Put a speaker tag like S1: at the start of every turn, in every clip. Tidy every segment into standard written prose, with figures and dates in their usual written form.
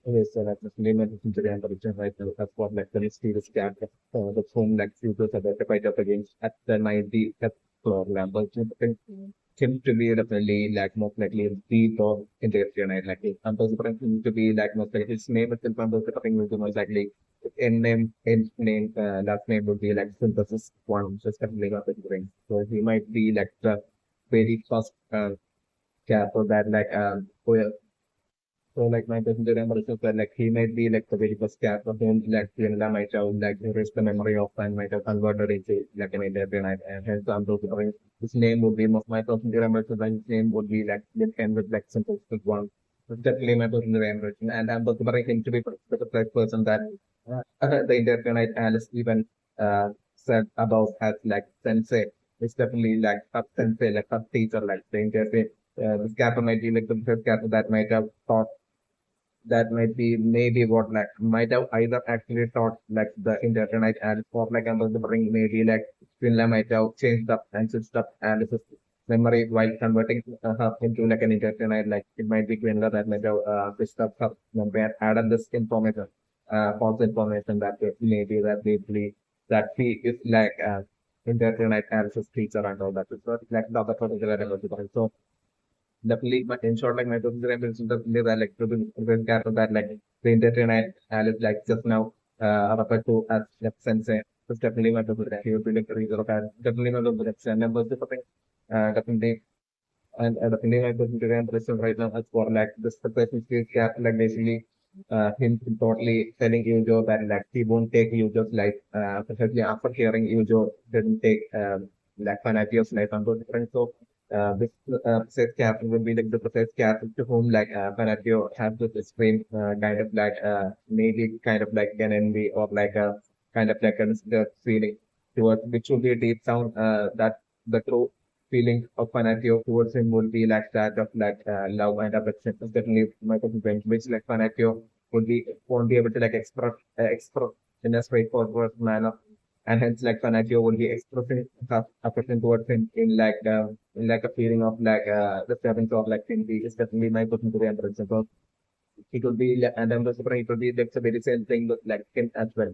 S1: Yes, so like the limit into the temperature right now. That's what like the mysterious cat, the phone like futures are the fight up against at the 90 at floor level. Him to be definitely like most likely the top in the night like I'm supposed him to be like most likely his name itself I'm supposed will be most likely in name last name would be like synthesis one just definitely not the ring. So he might be like the very first cat for that like so like my person remember is that like he might be like the very first cat of whom like Vanilla might have like erased the memory of and might have converted into like an Indian and hence I'm talking his name would be most my person remember so that his name would be like this end with like simple one. So definitely my person remember and I'm also him to be the first person that the Indian Alice even said about as like sensei. It's definitely like a sensei, like a teacher, like the Indian this capper might be like the first capper that might have taught that might be maybe what like might have either actually taught like the internet and for like I'm going to bring maybe like Finland might have changed up and switched up and this is memory while converting her into like an internet like it might be Finland that might have switched up her memory and added this information false information that maybe that they believe that he is like internet analysis teacher and all that so like the other particular so definitely, but in short, like my total reference definitely that like to the character that like the internet Alice like just now referred to as like sensei. So definitely my total he would be like the reason of that. Definitely my total and numbers something definitely and definitely my total reference right now as for like this the person character like basically him totally telling Eugeo that like he won't take Eugeo's life especially after hearing Eugeo didn't take like Fanatio's life and those different so this says captain would be like the precise captain to whom like Panatio has this extreme kind of like maybe kind of like an envy or like a kind of like a feeling towards which would be a deep sound that the true feeling of Panatio towards him would be like that of like love and affection. It's definitely my point, which like Panatio would be won't be able to like express in a straightforward manner and hence like Fanatio would be expressing affection towards him in like a feeling of like the feelings of like Tindy is definitely my person to the entrance because it would be and I'm just it would be like the very same thing with like him as well.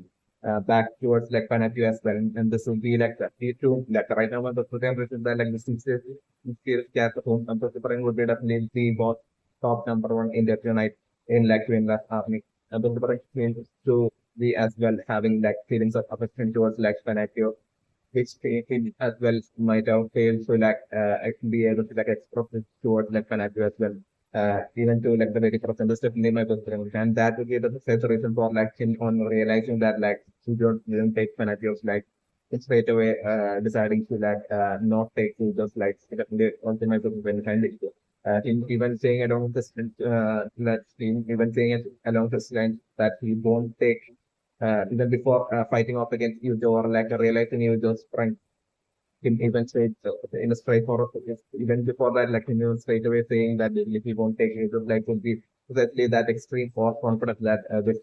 S1: Back towards like Fanatio as well, and this would be like the two like right now the program is that like the six cat home and the would be definitely the boss top number one in the tonight in like in that army. And the to be as well having like feelings of affection towards like Fanatio which he as well might have failed to like be able to like express it towards like Fanatio as well. Even to like the very person just definitely my best friend. And that would be the first reason for like him on realizing that like he didn't take Fanatio's like straight away deciding to like not take to just like definitely also my best friend kind of him even saying along this that him even saying it along this line that he won't take even before fighting off against Eugeo or like realizing Eugeo's strength, him even straight in a straightforward even before that, like him even straight away saying that if he won't take Eugeo's life would be exactly that extreme force confidence that this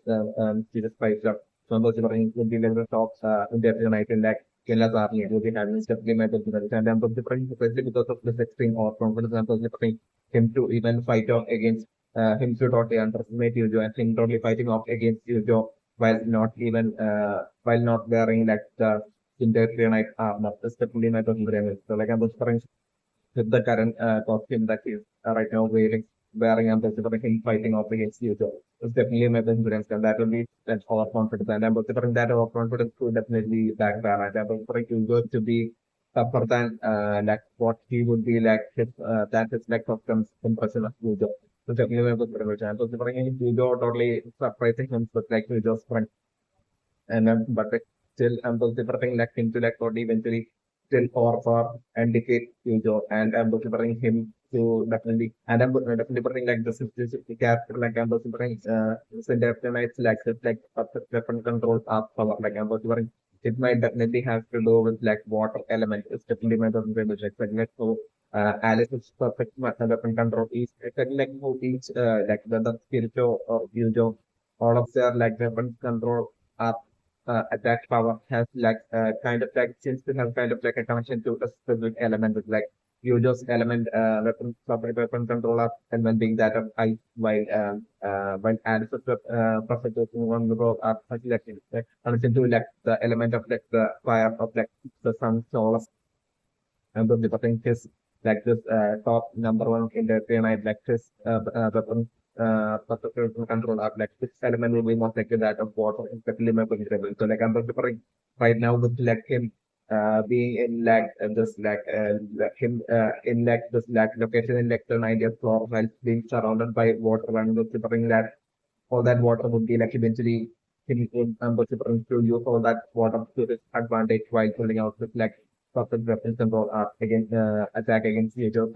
S1: Jesus Christ members would be like the top in the United like Kenya's army would be having definitely my personality and I'm different especially because of this extreme or confidence and different him to even fight off against him to totally underestimate Eugeo and him totally fighting off against Eugeo while not wearing like the intercranial armor, especially my Grammy. So like I'm referring with the current costume that he's right now wearing I'm considering him fighting off against you. So it's definitely my confidence and that will be that overconfidence and I'm considering that overconfidence to definitely backfire and I'm considering Hugo to be tougher than like what he would be like his that is like customs impression of Hugo. So definitely my confidence. I'm considering Hugo totally surprising him with like Hugo's friend and but it still I'm considering like him to like what eventually still for and defeat Eugeo and I'm considering him to definitely and I'm definitely putting like this character like I'm considering Syndertonites like this like weapon control of power like I'm considering it might definitely have to do with like water element it's definitely my like so Alice's perfect weapon control is exactly like how each like the spiritual or Eugeo all of their like weapon control are that power has like kind of like seems to have kind of like a connection to a specific element with like Eugeo's element weapon control of element being that of ice, while Alice's perspective on the road are selected. And into like the element of like the fire of like the sun, solar, and the thing is like this top number one in the granite like this weapon perspective control of like this element will be more like that of water, especially my considerable. So like I'm preparing right now with like him being in like this like him in like this like location in like the 90th floor while being surrounded by water and considering that all that water would be like eventually him preparing to use all that water to his advantage while pulling out with like perfect weapons control against attack against Eugeo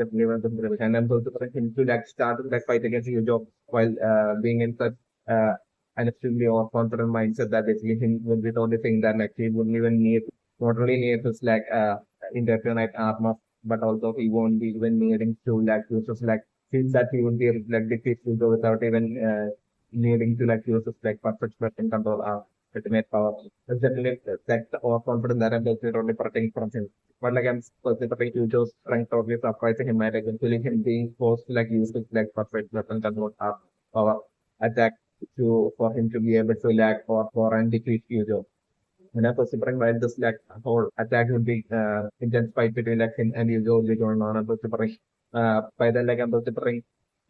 S1: and I'm also preparing him to like start that fight against Eugeo while being in such an extremely confident mindset that basically him will be the only thing that like he wouldn't even need not only need his like intertwinite armor, but also he won't be even needing to like use his like seems that he would be able to like defeat Eugeo without even needing to like use his like perfect weapon control ultimate power. It's definitely that's the overconfidence that I'm basically only protecting from him. But like I'm specifically Eugeo's strength totally surprising him and eventually him being forced to like use his like perfect weapon control power attack to for him to be able to like or for and defeat Eugeo. And I'm considering while this like whole attack would be intense fight between like him and Eugeo will be going on. I'm considering by then like I'm considering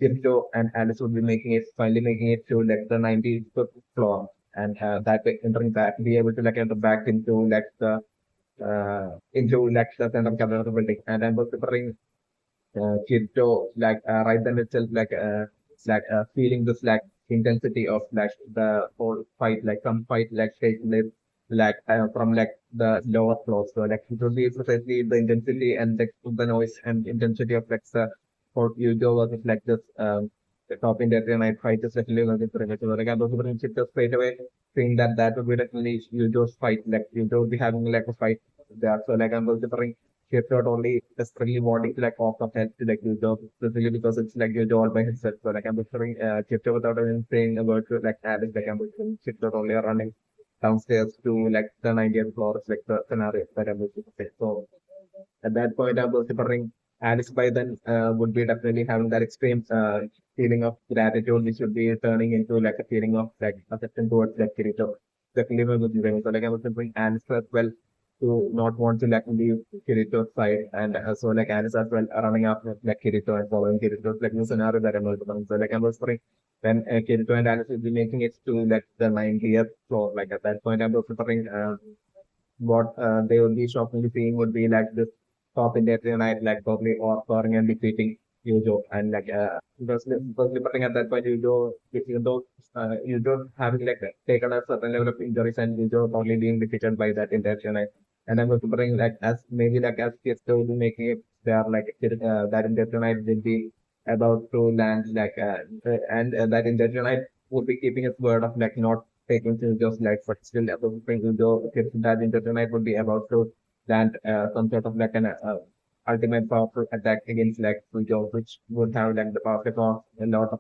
S1: Kirito and Alice would be making it finally making it to like the 90th floor and that way entering back be able to like enter back into like the center of the building. And I'm considering Kirito like right then itself feeling this like intensity of like the whole fight like some fight like taking place like from like the lower floors. So like it would be precisely the intensity and the noise and intensity of like the for Eugeo versus like this the top Indian night fight is definitely going to be so like I'm also going to just straight away saying that that would be definitely Eugeo's fight like Eugeo would be having like a fight there. So like I'm going to bring shift not only desperately wanting to like offer help to like Eugeo specifically because it's like Eugeo all by himself. So like I'm preferring shift without even saying a word to like Alice like I'm preferring shift not only running downstairs to like the 90th floor is like the scenario that I'm looking for. So at that point, I was preparing Alice by then would be definitely having that extreme feeling of gratitude, which would be turning into like a feeling of like affection towards like Kirito. Definitely would be very so like I was preparing Alice as well to not want to like leave Kirito's side and so like Alice as well running after like Kirito and following Kirito's like new scenario that I'm preparing. So like I was preparing when Kirito and Alice will be making it to like the 90th floor. Like at that point, I was preparing what they would be shockingly seeing would be like this top Indian night, like probably or scoring and defeating Eugeo. And like, firstly, putting at that point, even though Eugeo having like taken a certain level of injuries and Eugeo probably being defeated by that Indian night. And I'm considering like as maybe like as kids will be making it, they are like that Indian night will be about to land like and that Indian night would be keeping its word of like not taking to just like but still thing to do that internet would be about to land some sort of like an ultimate powerful attack against like Ujo, which would have like the power of a lot of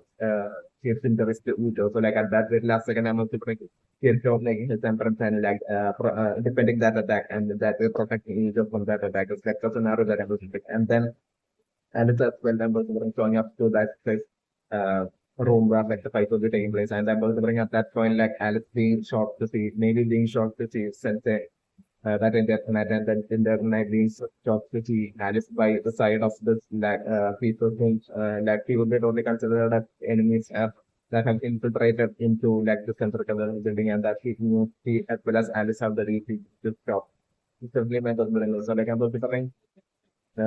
S1: chips interest to Ujo. So like at that very last second I'm also trying to making his temperance and like defending that attack and that way protecting Ujo from that attack. It's like the scenario that I was pick. And then and it's as well members were showing up to that place room where like the fight was taking place. And I was bring at that point like Alice being shocked to see, maybe being shocked to see Sensei that in that night and then in that night being shocked to see Alice by the side of this like people whom like people would only consider that enemies that have infiltrated into like the central government building and that he knew he as well as Alice have the reach to stop. Simply my husband. So like I'm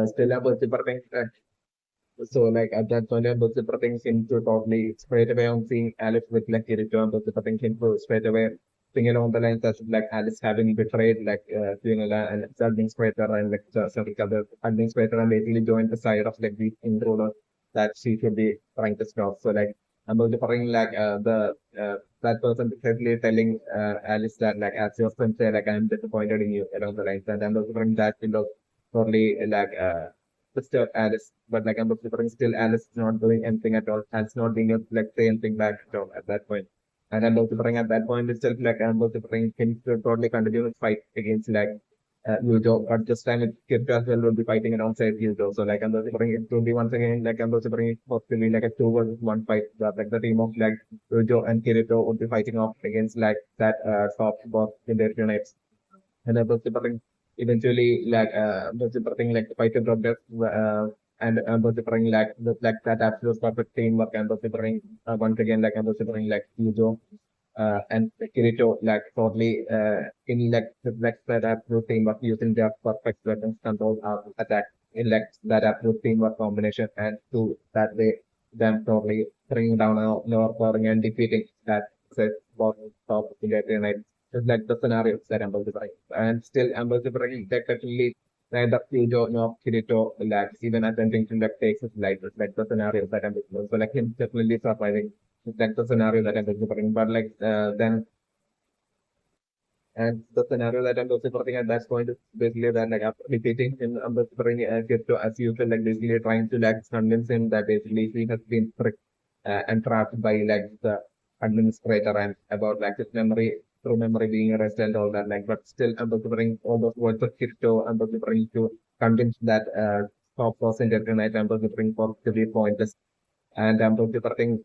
S1: still about the so like at that point, I'm also prepping him to totally straight away on seeing Alice with like Kirito, I'm also prepping him to straight away thinking along the lines as like Alice having betrayed like Fiona and administrator and like several other administrator and basically joined the side of like the intruder that she should be trying to stop. So like I'm also prepping like the that person basically telling Alice that like as your friend say like I'm disappointed in you along the lines and I'm also prepping that to look totally like Mr. Alice, but like I'm preferring still Alice is not doing anything at all. Alice not being able to like say anything back at all at that point. And I'm also preferring at that point itself like I'm also preferring him to totally continue his fight against like Eugeo, but this time Kirito as well will be fighting alongside Eugeo. So like I'm going to bring it to be once again like I'm going to bring it possibly like a 2 versus 1 fight. That like the team of like Eugeo and Kirito would be fighting off against like that top boss in their units. And I'm going to bring eventually like I'm going to bring like the fight to progress. And I'm going to bring like that absolute perfect teamwork. I'm going to bring once again like I'm going to bring like Eugeo and Kirito like totally in like reflects that absolute teamwork using their perfect weapons control attack in like that absolute teamwork combination and to that way them totally bringing down a lower scoring and defeating that set boss top in that night. Just like the scenarios that I'm bring. And still I'm bring technically neither Fujo nor Kirito like even attempting to like take his life. It's like the scenarios that I'm bring. So like him definitely surviving like the scenario that I'm considering. But like then and the scenario that I'm considering at that point is basically that like after defeating him, I'm considering get to as usual like basically trying to like convince him that basically he has been tricked and trapped by like the administrator and about like his memory through memory being erased and all that like but still I'm considering all those words of Kirito. I'm considering to convince that top person that tonight I'm considering for to be pointless and I'm considering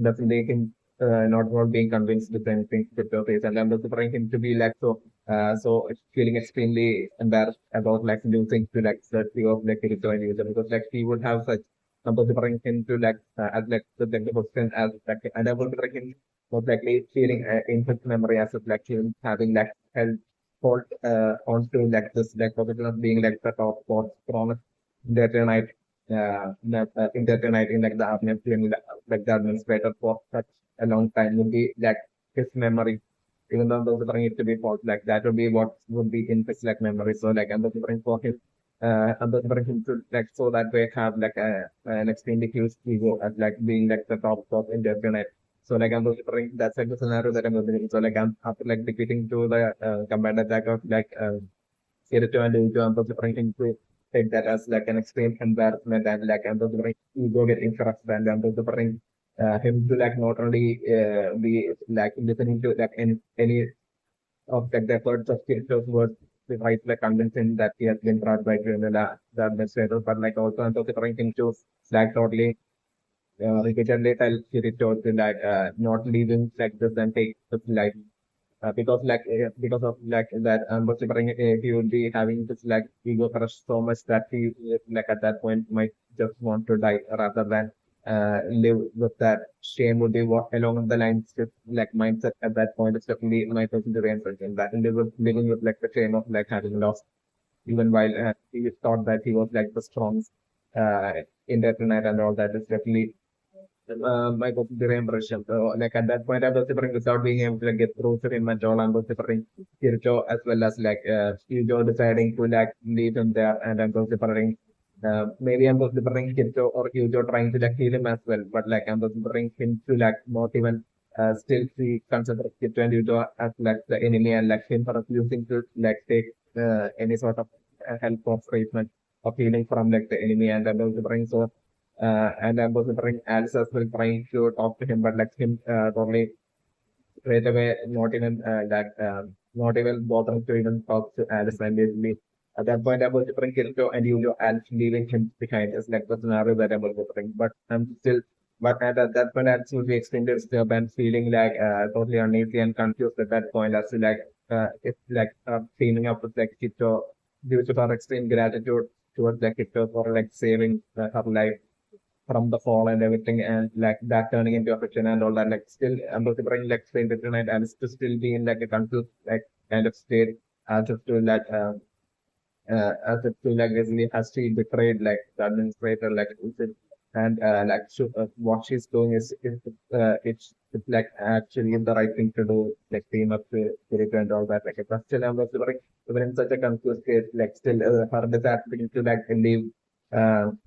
S1: definitely him not being convinced with anything with the face and I'm preferring him to be like so feeling extremely embarrassed about like losing to like the fear of like Kirito and user because like he would have such I'm preferring him to like as like the question as like and I will prefer him most likely feeling in his memory as of like him having like held hold onto like this like position of being like the top spot promise that night in that night in like the afternoon like the administrator for such a long time would be like his memory. Even though those are going to be false, like that would be what would be in his like memory. So like I'm preparing for him, I'm preparing him to like so that way have like an extremely huge ego at like being like the top in the unit. So like I'm preparing that's like the scenario that I'm going so like I'm after like defeating to the combined attack of like Kirito and Eugeo, I'm preparing him to take that as like an extreme embarrassment and like I'm preparing ego getting crushed and I'm preparing him to like not only be like listening to like any of like the efforts of Kirito's words to try to like convince him that he has been brought by the administrator, but like also I'm preparing him to like totally repeatedly tell Kirito to like not leaving like this and take his life because of like that considering he would be having this like ego crush so much that he like at that point might just want to die rather than live with that shame would be what along the lines with like mindset at that point is definitely my personal answer in that and living with like the shame of like having lost even while he thought that he was like the strongest in that night and all that is definitely my considering impression. So, like at that point, I was preparing without being able to like, get through to him and all. I was preparing Kirito as well as like Eugeo deciding to like leave him there, and I was preparing. Maybe I was preparing Kirito or Eugeo trying to like heal him as well, but like I was preparing him to like not even still see consider Kirito and Eugeo as like the enemy and like him for refusing to like take any sort of help or treatment or healing from like the enemy, and I was preparing so and I was wondering Alice as well trying to talk to him, but like him totally straight away not even bothering to even talk to Alice and basically at that point I was wondering Kirito and you know Alice leaving him behind is like the scenario that I was wondering. But I'm still but at that point Alice will be extremely disturbed and feeling like totally uneasy and confused at that point as to like it's like teaming up with like Kirito due to her extreme gratitude towards like Kirito for like saving her life from the fall and everything and like that turning into a fiction and all that like still I'm bring like same night and to still be in like a confused like kind of state as if to like as if to like basically has she betrayed like the administrator like is it and like what she's doing it's like actually the right thing to do like team up spirit and all that like but still I'm bring even in such a confused state like still her desire to like leave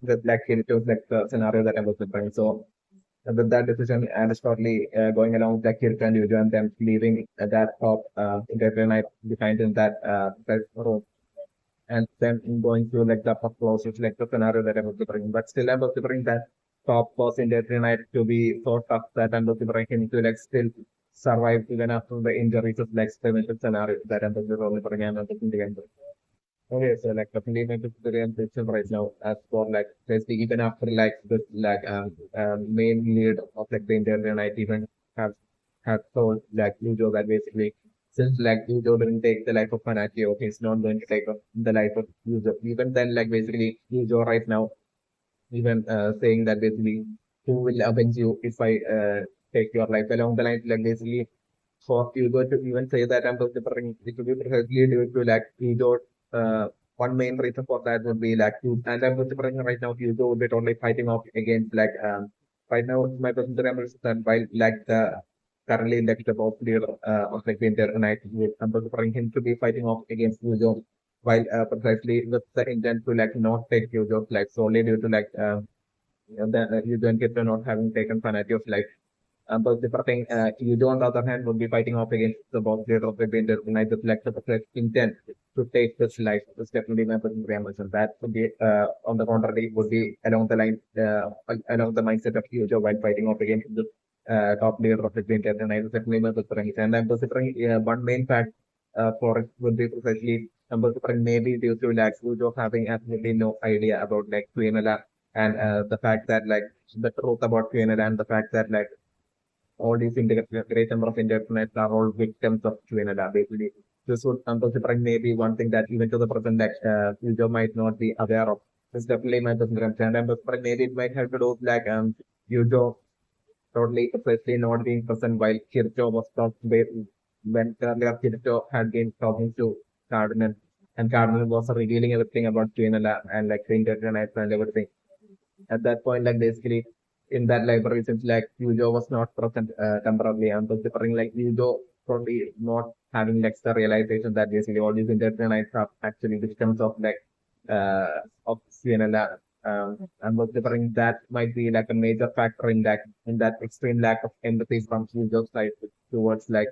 S1: with like it was like the scenario that I was preparing. So with that decision, and it's totally going along with like Kirk and Yujo and them leaving that top night behind in that room and then going through like the upper floors, it's like the scenario that I was preparing. But still I was preparing that top boss in every night to be so tough that I was preparing him to like still survive even after the injuries of like experimental scenario that I was preparing and I was in the end. Okay, so like definitely my vegetarian position right now as for like basically even after like this like main lead of like the Indian night even have have told like Eugeo that basically since like Eugeo didn't take the life of Fanatio, he's not going to take up the life of Eugeo. Even then like basically Eugeo right now even saying that basically who will avenge you if I take your life along the line like basically for ego to even say that I'm preferring it to be precisely due to like ego. One main reason for that would be like and I'm preferring right now ego would be totally fighting off against like right now my preference is that while like the currently elected top leader of like the entire night I'm preferring him to be fighting off against ego while precisely with the intent to like not take ego like solely due to like the ego and Kipto not having taken Fanati of life but the thing, you on the other hand would be fighting off against the boss leader of the Winter United like the intent to take this life. It's definitely my personal reaction. That would be on the contrary would be along the line along the mindset of Eugeo while fighting off against the top leader of the Winter United. Definitely my personal and I'm considering one main fact for it would be precisely I'm considering maybe due to like Eugeo having absolutely no idea about like Quinella and the fact that like the truth about Quinella and the fact that like all these great number of internet are all victims of Trinidad. Basically, this would I'm considering maybe one thing that even to the present that user might not be aware of. This definitely my personal and I'm considering maybe it might have to do with like user totally especially not being present while Kircho was talking when earlier Kircho had been talking to Cardinal and Cardinal was revealing everything about Trinidad and like the internet and everything. At that point, like basically in that library, since like Eugeo was not present temporarily, I'm considering like Eugeo probably not having like the realization that basically all these internites are actually victims of like of CNL. I'm considering that might be like a major factor in that extreme lack of empathy from Eugeo's side towards like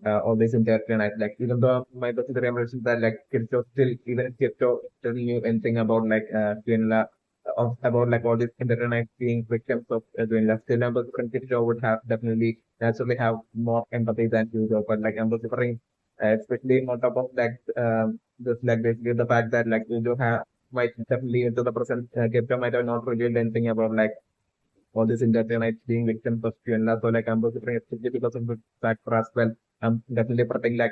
S1: all these internites. Like even though my consideration is that like Kircho still even Kircho still knew anything about like CNL of about like all these internet being victims of doing left still numbers Joe would have definitely naturally have more empathy than usual. But like I'm preferring especially on top of like this like basically the fact that like you have might definitely into the present Kipto might have not revealed anything about like all these internet being victims of QNL. So like I'm considering especially because of the factor as well. I'm definitely protecting like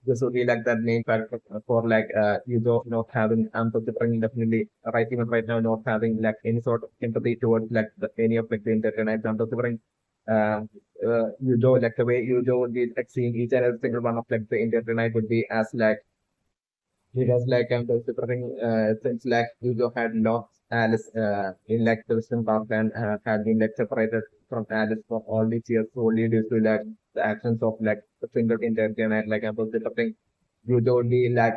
S1: this would be like that main factor for like you don't not having I'm considering definitely right even right now not having like any sort of empathy towards like any of like the internet. I'm considering uh, you do like the way you do would be like seeing each and every single one of like the internet would be as like because like I'm considering since like Hugo had lost Alice in like the Western Park and had been like separated from Alice for all these years solely due to like the actions of like the single internet. Like I'm considering Hugo would be like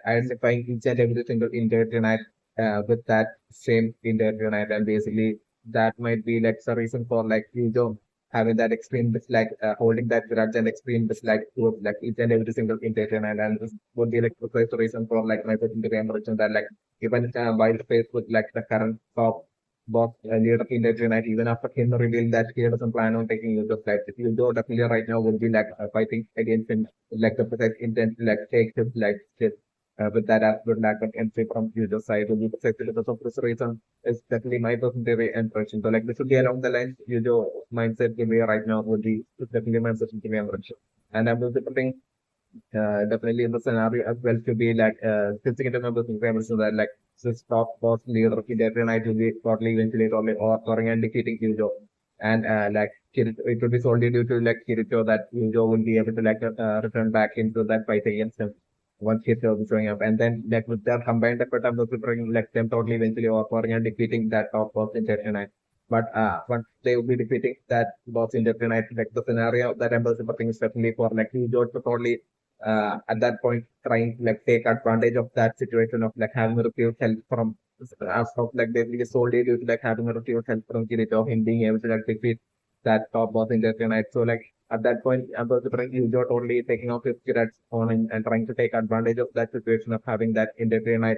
S1: identifying each and every single internet with that same internet and basically that might be like the reason for like Hugo having that extreme dislike, holding that grudge and extreme dislike towards like each and every single intention. And this would be like the first reason for like my person to be mentioned that like even while faced with like the current top boss leader of intention, and even after him revealed that he doesn't plan on taking user life, if you do definitely right now would be like fighting against him, like the precise intent, to, like take his like shit. With that absolute lack of entry from user side, would be precisely because of this reason is definitely my personal impression. So like this would be along the lines your mindset will be right now would be definitely my personal impression. And I'm also putting definitely in the scenario as well to be like switching into my personal impression that like this top boss leader of India night will be probably eventually only or scoring and defeating Yujo. And like it would be solely due to like Kirito that Yujo will be able to like return back into that fight against him once Kirito is showing up. And then like with their combined effort, I'm also bringing like them totally eventually overpowering and defeating that top boss in Chapter 9. But once they will be defeating that boss in Chapter 9, like the scenario that I'm also putting is definitely for like Yujo to totally at that point trying to like take advantage of that situation of like having received help from as of like basically solely due to like having received help from Kirito, him being able to like defeat that top boss in the night. So like at that point, I'm considering Eugeo totally taking off his spirits on and trying to take advantage of that situation of having that in the night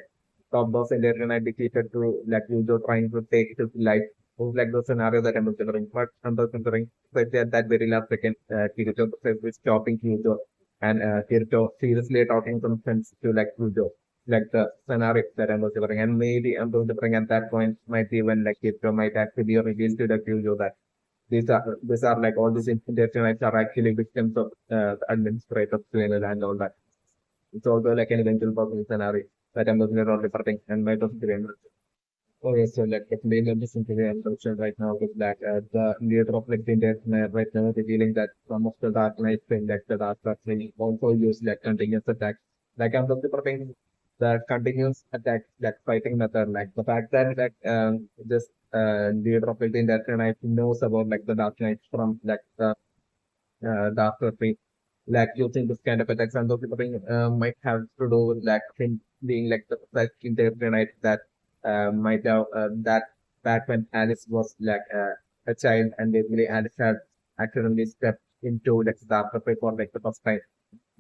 S1: top boss in the night defeated to like Eugeo trying to take his life. Was like the scenario that I'm considering, but I'm considering that at that very last second, Kirito is stopping Eugeo and Kirito seriously talking some sense to like Eugeo. like the scenario that I'm going to bring, and maybe I'm going to bring at that point might even like it might actually reveal to the Eugeo that these are like all these internet are actually victims of the administrative failure and all that. It's also like an eventual possible scenario that I'm looking at all reporting and might also be able to. Oh yes, so like the main listen to the introduction right now is that the leader of like the internet right now revealing that some of the dark knights in like the dark arts will also use like continuous attacks. Like I'm looking for the continuous attack like fighting method, like the fact that this leader of like the internet knows about like the dark knights from like the after three, like using this kind of attacks and those people might have to do with like him being like the like internet that might have that back when Alice was like a child and basically Alice had accidentally stepped into like the after for like the first time.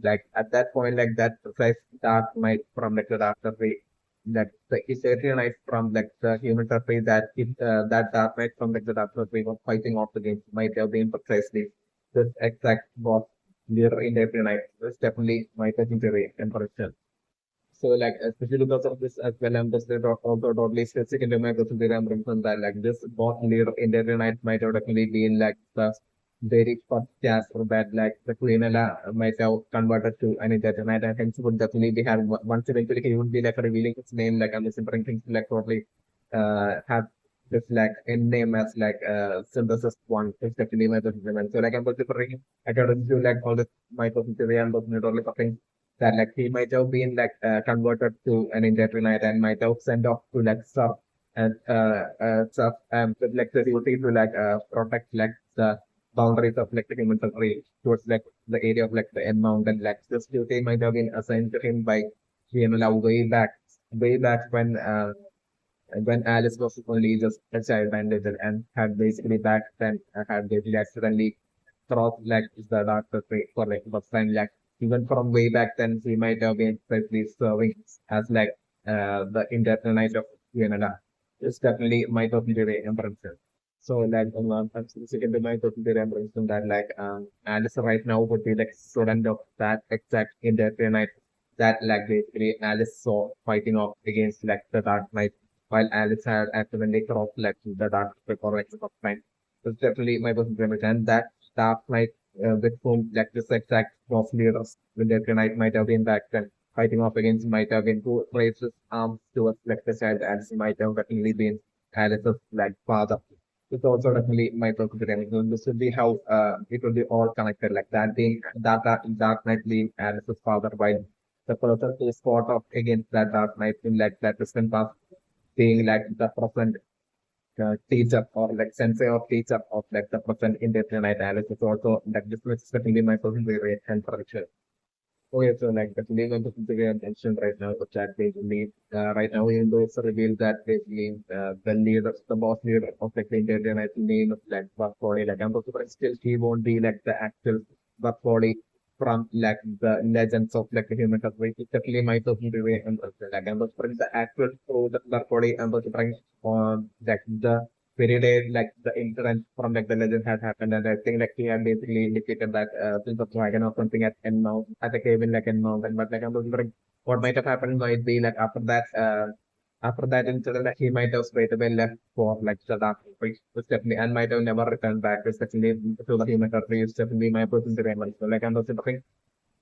S1: Like at that point, like that precise dark might from like the after that the Ethereum from like the human survey that that dark knight from like the dark survey was fighting off the game might have been precisely this exact boss leader in every night. This definitely might have been the temperature. So like especially because of this as well, I'm just also totally specific into my question that I'm from that like this boss leader in every night might have definitely been like the very first jasper that like the Queenella might have converted to an Internet and hence would definitely be having once eventually he would be like revealing his name like I'm just bring things like totally have this like end name as like synthesis one is definitely my person. So like I'm just bringing according to like all the my person theory and those totally something that like he might have been like converted to an Internet and might have sent off to like sub and sub with like the duty to like protect like the boundaries of like the human country towards like the area of like the end mountain. Like this duty might have been assigned to him by Fiona way back when Alice was only just a child and had basically back then had basically accidentally crossed like the darker way for like first time. Like even from way back then, he might have been especially serving as like the internet of Canada. It's definitely might have been very impressive. So like I'm second to my totally remembrance that like Alice right now would be like student of that exact internet that like basically Alice saw fighting off against like the Dark Knight while Alice had accidentally crossed like the Dark before like the first time. It's definitely my personal favorite and that Dark Knight with whom like this exact cross leaders with the Knight might have been back then fighting off against might have been who raised his arms towards like the child Alice might have definitely been Alice's like father. It's also definitely my personal favorite. So this will be how it will be all connected like that being that Dark Knight being Alice's father while the person who is fought off against that Dark Knight in like that distant past being like the present teacher or like sensei or teacher of like the present indefinite analysis also like this is certainly my personal favorite and prediction. Okay, so like the legal specific attention right now to chat basically right now even though it's revealed that basically the leader the boss leader of like the internet name of like Bercouli like I'm also but still he won't be like the actual Bercouli from like the legends of like the human race. It's definitely my personal favorite and like I'm also the actual so the Bercouli I'm also trying on like the very day like the incident from like the legend had happened and I think like he had basically indicated that since of dragon or something at end mount at the cave in like end mountain but like I'm wondering what might have happened might be like after that incident like he might have straight away left for like the dark place which definitely and might have never returned back especially to the human country is definitely my personal favorite. So like I'm also looking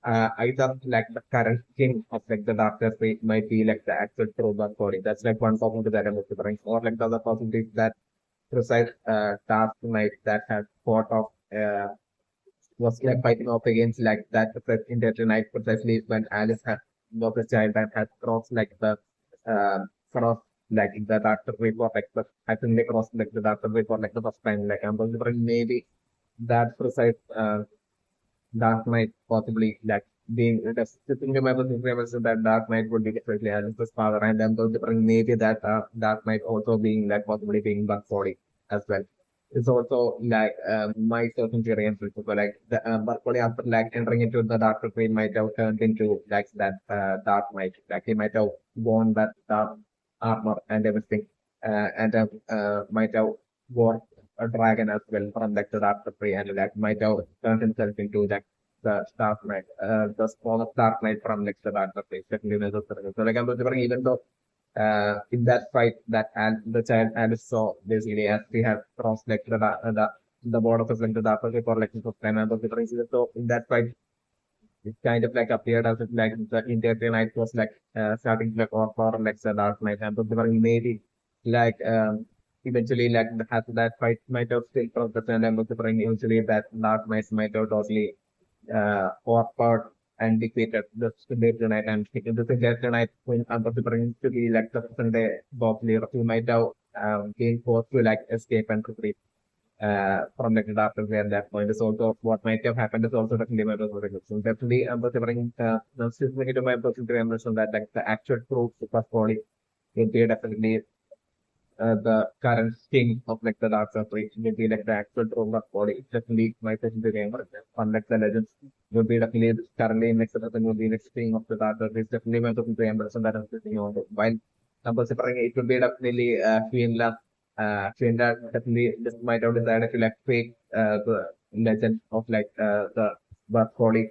S1: either like the current king of like the darker fate might be like the actual throwback body. That's like one possibility that I'm considering. Or like the other possibility that precise task knight that had fought off was like fighting off against like that precise knight precisely when Alice had was a child and had crossed like the cross like the darker way for like the I think they crossed like the darker way for like the first time. Like I'm considering maybe that precise Dark Knight possibly like being sitting remember that Dark Knight would be definitely Alice's father and then those different maybe that Dark Knight also being like possibly being Buck Body as well. It's also like my certain theory and principle like the Buck Body after like entering into the Dark Queen might have turned into like that Dark Knight like he might have worn that dark armor and everything and might have worn a dragon as well from like the Dark Tree and like might have turned himself into like the Dark Knight, the smallest Dark Knight from like the Dark Knight. Definitely, so like I'm remembering even though in that fight that the child Alice saw basically as they have crossed like the border of like the Dark Knight for like the first time. I'm remembering so in that fight it kind of like appeared as if like the Indian Knight was like starting to like or like the Dark Knight. I'm remembering maybe like eventually like has that fight might have still progressed and I'm remembering eventually that Dark Knight might have totally overpowered and defeated the Indian Knight and the Indian Knight when I'm remembering to be like the present day boss leader who might have gained force to like escape and retreat from like after at that point is also what might have happened is also definitely my personal so definitely I'm considering specifically to my personal impression that like the actual proof first body will be definitely the current king of like the dark side will be like the actual proof of body. It's definitely my personal game unlike the legends will be definitely currently next to the will be next king of the dark side. It's definitely my personal impression that I'm thinking on it. While I'm considering it will be definitely Finland definitely just might have decided to like fake the legend of like the Bercouli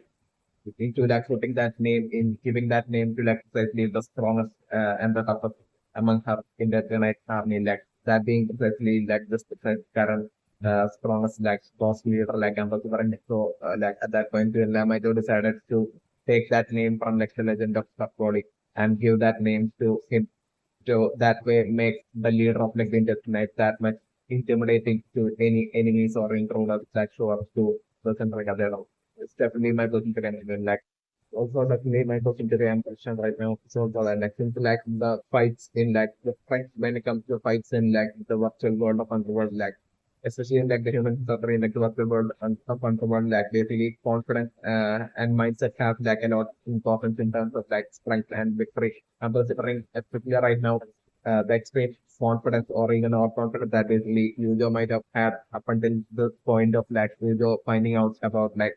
S1: into like putting that name in giving that name to like precisely the strongest and the toughest among her in the Trinite army like that being precisely like the current strongest like boss leader like Ambassador so like at that point Lamito decided to take that name from like the legend of Bercouli and give that name to him to that way make the leader of like the Internet that much intimidating to any enemies or intruders that show up to the center of the it's definitely my person to consider. Like also definitely my person to question right now. So also like since like the fights in like the fights when it comes to fights in like the virtual world of Underworld like especially in like the human suffering like the virtual world of Underworld like basically confidence and mindset have like a lot importance in terms of like strength and victory. I'm considering especially right now the extreme confidence or even or confidence that basically Eugeo might have had up until the point of like Eugeo finding out about like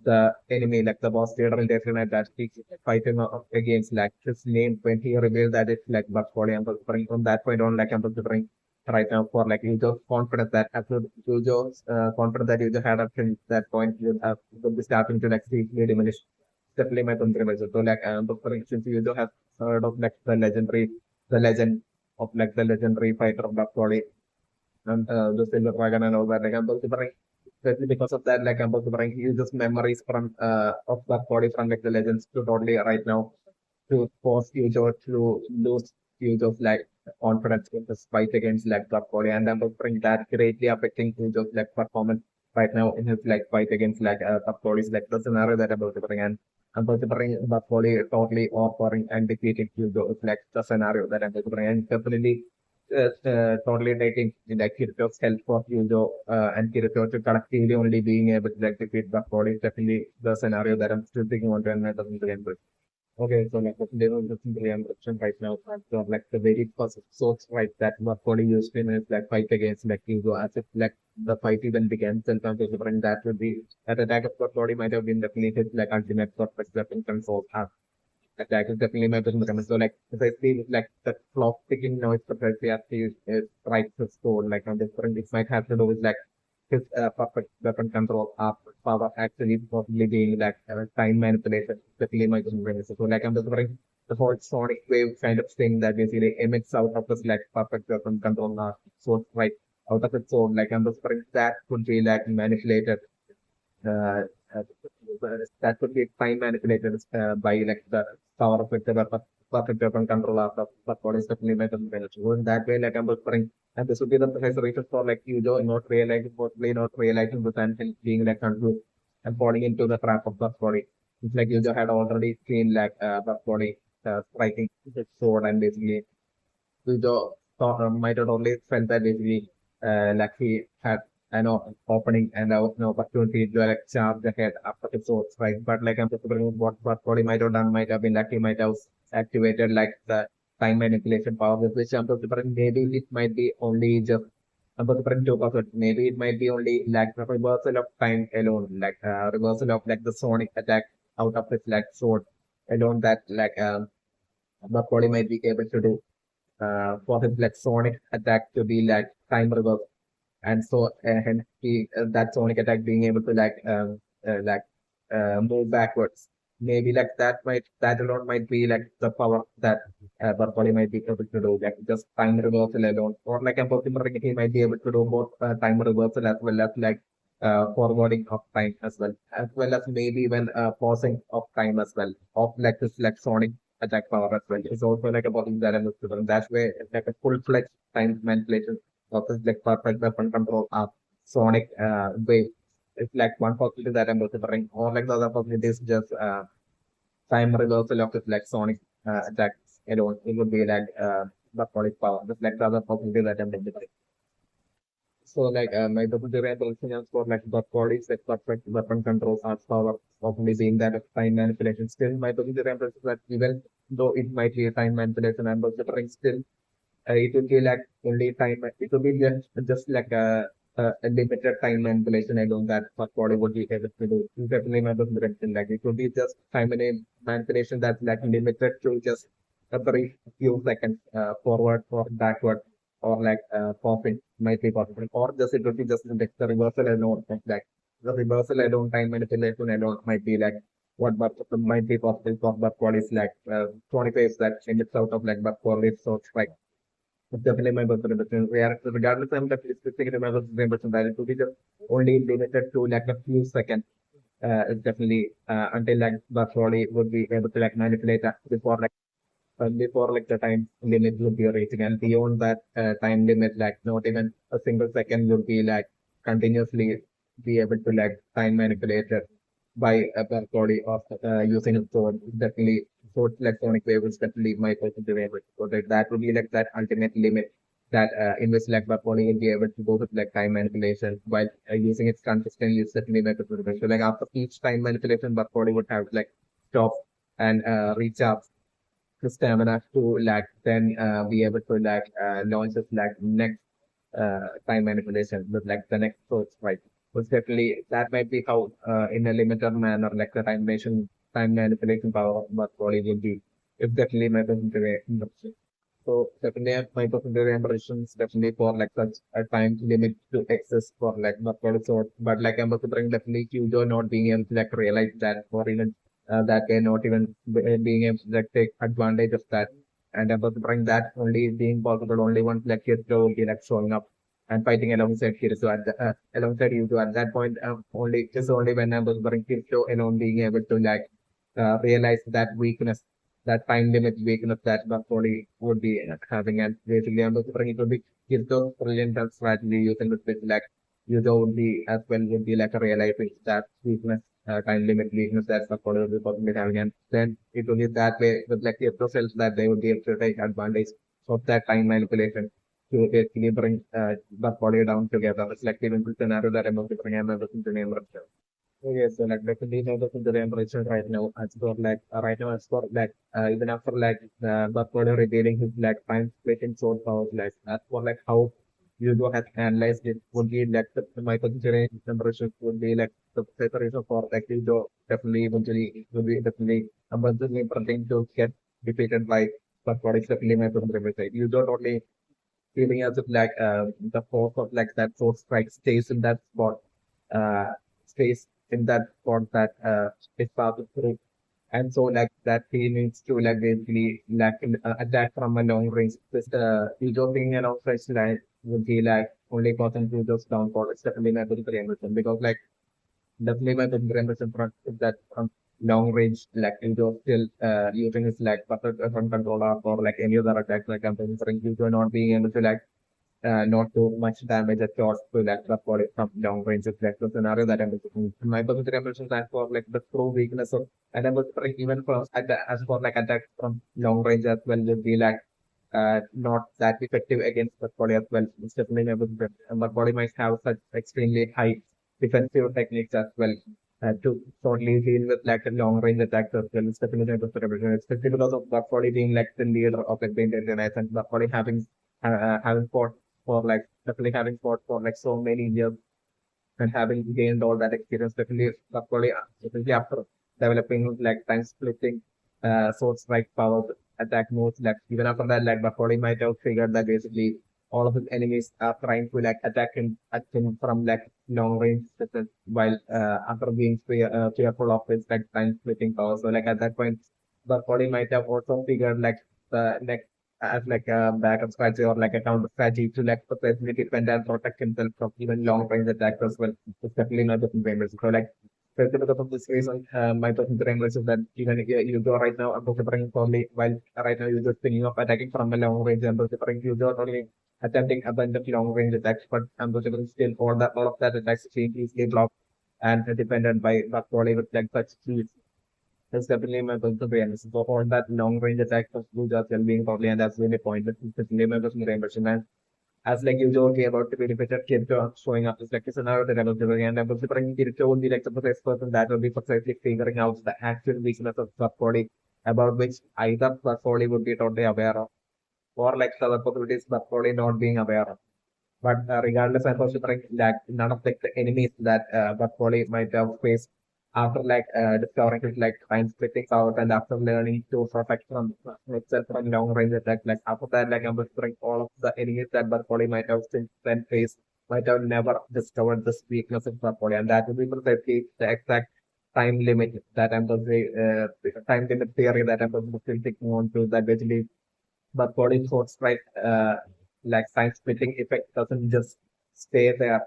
S1: the enemy, like the boss leader in Definite that he's fighting against like his name when he revealed that it's like Bugsbody and Bugsbody from that point on like I'm considering right now for like Eugeo confidence that after Eugeo's confidence that Eugeo had up till that point will be starting to like seriously diminish. Definitely my contribution. So like for instance Eugeo has heard of like the legend of like the legendary fighter of Bugsbody and the Silver Dragon and all that. Like I'm considering especially because of that, like I'm also bringing you just memories from of that body from like the legends to totally right now to force you to lose you just like confidence in this fight against like that body and I'm also bring that greatly affecting you just like performance right now in his like fight against like top bodies like the scenario that I'm about to bring and I'm about to bring that body totally offering and defeating you just like the scenario that I'm about to bring and definitely totally taking like Kirito's help for Yuzo and Kirito to collectively only being able to like defeat the body is definitely the scenario that I'm still thinking on to and doesn't game with. Okay, so like they were listening to the encryption right now. So like the very first source right that Bercouli used in his like fight against like Yuzo as if like the fight even began self bring that would be that attack of Bercouli might have been definitely his like ultimate perspective in terms of attack is definitely my business recommend. So like if I feel like the clock ticking noise precisely as he is right to score like on different it might have to do with like his perfect weapon control of power actually possibly being like time manipulation, especially my business. So like I'm just wondering the whole sonic wave kind of thing that basically emits out of this like perfect weapon control source right out of its own. Like I'm just wondering that could be like manipulated uh, uh, that could be time manipulated by like the power of it, the perfect weapon control of the body is definitely better than managed. So in that way, like I'm whispering, and this would be the precise reason for like Yujo not realizing, possibly not realizing this and being like confused and falling into the trap of the body. It's like Yujo had already seen like the body striking his sword and basically Eugeo thought, might have only felt that basically like he had an opening and there was no opportunity to like charge ahead after the sword strike. But like I'm considering what he might have done might have been like he might have activated like the time manipulation power with which I'm considering maybe it might be only just I'm considering 2%. Maybe it might be only like the reversal of time alone, like reversal of like the sonic attack out of his like sword alone that like the body might be able to do for his like sonic attack to be like time reverse and so hence he that sonic attack being able to like move backwards. Maybe like that alone might be like the power that Bercouli might be able to do, like just time reversal alone, or like I'm possibly he might be able to do both time reversal as well as like forwarding of time as well as maybe even pausing of time as well, of like this like sonic attack power as well. It's also like a possibility that I'm looking. That way, like a full-fledged time manipulation of this like perfect weapon control of sonic wave. It's like one possibility that I'm considering, or like the other possibility is just time reversal of this like sonic attack alone. It would be like the sonic power. Just like the other possibility that I'm considering. So like my double solutions for like the bodies like perfect weapon controls are power probably being that of time manipulation. Still my double is that even though it might be a time manipulation and considering still it will be like only time it will be just like a limited time manipulation alone that what body would be able to do. Definitely my double like it will be just manipulation that's like limited to just a very few seconds forward or backward or like popping might be possible, or just it would be just like the reversal alone, like the reversal alone, time manipulation alone might be like what but might be possible for but what is like 25 that changes out of like but for it so it's like it's definitely my personal opinion. Regardless, I'm definitely sticking to my personal opinion that it would be just only limited to like a few seconds. It's definitely until like the body would be able to like manipulate that before like the time limit would be reaching, and beyond that time limit like not even a single second would be like continuously be able to like time manipulate it by a body of using a sword. Definitely sword electronic wave is definitely my positive way, so that would be like that ultimate limit that in which like body will be able to go with like time manipulation while using it consistently is definitely my positive way. So like after each time manipulation body would have like stop and recharge the stamina to like then be able to like launch this like next time manipulation with like the next source, right? Was definitely that might be how in a limited manner like the time manipulation power of what body will be. If definitely my percentage so definitely my percentage ambitions definitely for like such a time limit to exist for like not for sort, but like I'm considering definitely Eugeo not being able to like realize that or even that way not even being able to like take advantage of that. And I'm considering that only being possible only once like Kirito will be like showing up and fighting alongside Kirito at alongside Yuzo at that point only just only when I'm considering Kirito alone being able to like realize that weakness, that time limit weakness that the body would be having. And basically, I'm looking for it would be give those brilliant strategy using the bit like you would be as well would be like a realizing that weakness, time limit weakness that the body would be possibly having. And then it will be that way with like the cells that they would be able to take advantage of that time manipulation to basically bring the body down together. It's like the simple scenario that I'm looking for. I'm looking to name. Yes, so like definitely now the temperature right now as for like right now as for like even after like Buckford revealing his like time splitting sword power like as for like how Hugo has analyzed it would be like the my consideration temperature would be like the separation for like Hugo definitely eventually will be definitely abundantly pretending to get defeated by Buckford is definitely my consideration. You don't only feeling as if like the force of like that sword strike stays in that spot uh stays in that spot that is passing through, and so like that he needs to like basically like attack from a long range. Just ego thing and also like would be like only causing to those downfall. It's definitely not good for Emerson because like definitely my big Emerson front is that from long range like Ego still using his like buffer from controller or like any other attacks like I'm considering Ego not being able to like not too much damage at all to like the body from long range. It's like the scenario that I'm looking. My positive impression that for like the true weakness of and I was like, even for as for like attacks from long range as well would be like not that effective against the body as well. It's definitely my positive. And the body might have such extremely high defensive techniques as well. To totally deal with like a long range attacks as well. It's definitely my positive impression. Especially because of the body being like the leader of like the Indian and the body having fought for like definitely having fought for like so many years and having gained all that experience, definitely after developing like time splitting, sword strike powers, attack moves, like even after that, like Bakoli might have figured that basically all of his enemies are trying to like attack him from like long range distance while after being fearful of its like time splitting power. So like at that point, Bercouli might have also figured the like as like a backup strategy or like a counter strategy to like potentially defend and protect himself from even long range attacks as well. It's definitely not different gamers. So like because of this reason, my percent is that even if you go right now, I'm preparing only while right now you're just thinking of attacking from a long range. I'm preparing you don't only attempting a bunch of long range attacks, but I'm preparing still all of that attacks change easily blocked and dependent by Bercouli with like such speeds. That's definitely my personal so for that long range attack was good as well being probably and that's really point. But it's definitely my personal impression. And as like you joke about the benefit Kirito showing up is like a scenario that I was doing and I was bringing Kirito would be like the precise person that will be precisely figuring out the actual weakness of Bercouli about which either Bercouli would be totally aware of or like the other possibilities Bercouli not being aware of. But regardless, I'm considering that none of the enemies that Bercouli might have faced after like discovering his like time splitting out and after learning to protect from itself from long range attack, like after that, like I'm considering all of the enemies that Bercouli might have since then faced might have never discovered this weakness in Bercouli, and that would be precisely the exact time limit that I'm considering time limit theory that I'm considering taking on to that basically but body thoughts, right? Like science splitting effect doesn't just stay there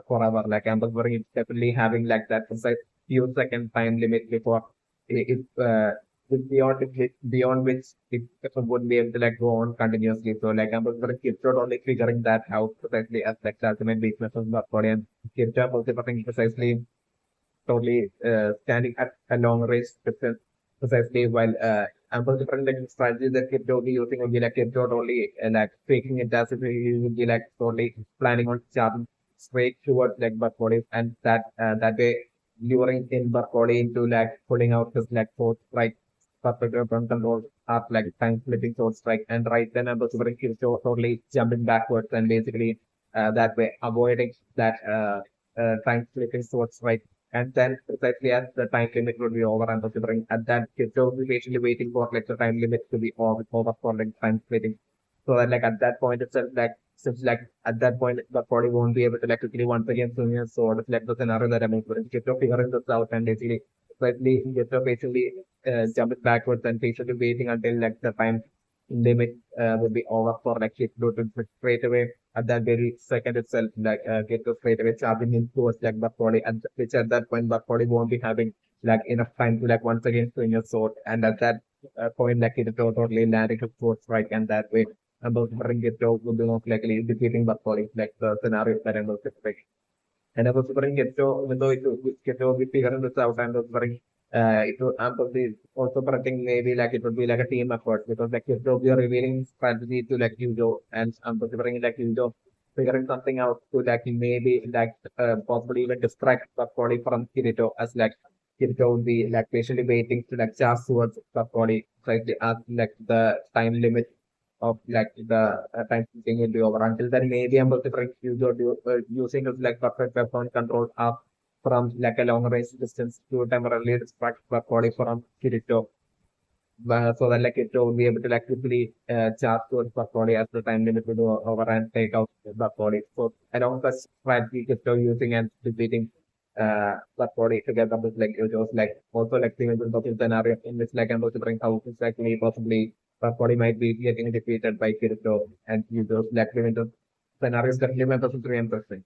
S1: forever. Like I'm worrying it's definitely having like that precise few second time limit before if beyond beyond which it wouldn't be able to like go on continuously. So like I'm worrying it's not only figuring that out precisely as like the ultimate weakness of the body and Kirchhoff also working precisely totally standing at a long range distance precisely while ample different like strategies that kept totally using would be like kept totally like faking it as if he would be like totally planning on charging straight towards like Bercouli and that way luring in Bercouli into like pulling out his like fourth strike perfect front control at like time flipping sword strike and right then I'm super totally jumping backwards and basically that way avoiding that time flipping sword strike and then precisely as the time limit would be over and considering at that so we patiently waiting for like the time limit to be over for like time splitting. So that like at that point itself like since like at that point the body won't be able to like quickly once again swing his sword. It's like the scenario that I'm in. Get to figuring this out and basically slightly get to basically jump it backwards and patiently waiting until like the time limit will be over for like it to straight away at that very second itself, like get to straight away charging him towards like Bercouli, and which at that point Bercouli won't be having like enough time to like once again swing your sword, and at that point like it totally landing his sword strike, and that way about bring it to would be most likely defeating Bercouli, like the scenario that I'm expecting. And I was wondering, Geto, even though Geto will be figuring this out, I was wondering, I'm probably also predicting maybe like it would be like a team effort because like Geto, we are revealing strategy to like Eugeo, and I'm considering like Eugeo figuring something out to like maybe like possibly even distract the body from Kirito as like Kirito would be like patiently waiting to like charge towards the body, slightly as like the time limit of like the time switching will be over. Until then, maybe I'm preferring using it like perfect weapon control up from like a long range distance to temporarily distract the body from Kirito. So that like it will be able to like quickly charge towards the body as the time limit will go over and take out the body. So along the strategy Kirito using and defeating the body together with like it was like also like the scenario in which like I'm also bring how it's actually possibly body might be getting defeated by Kirito and users like the scenario is definitely my person to interesting.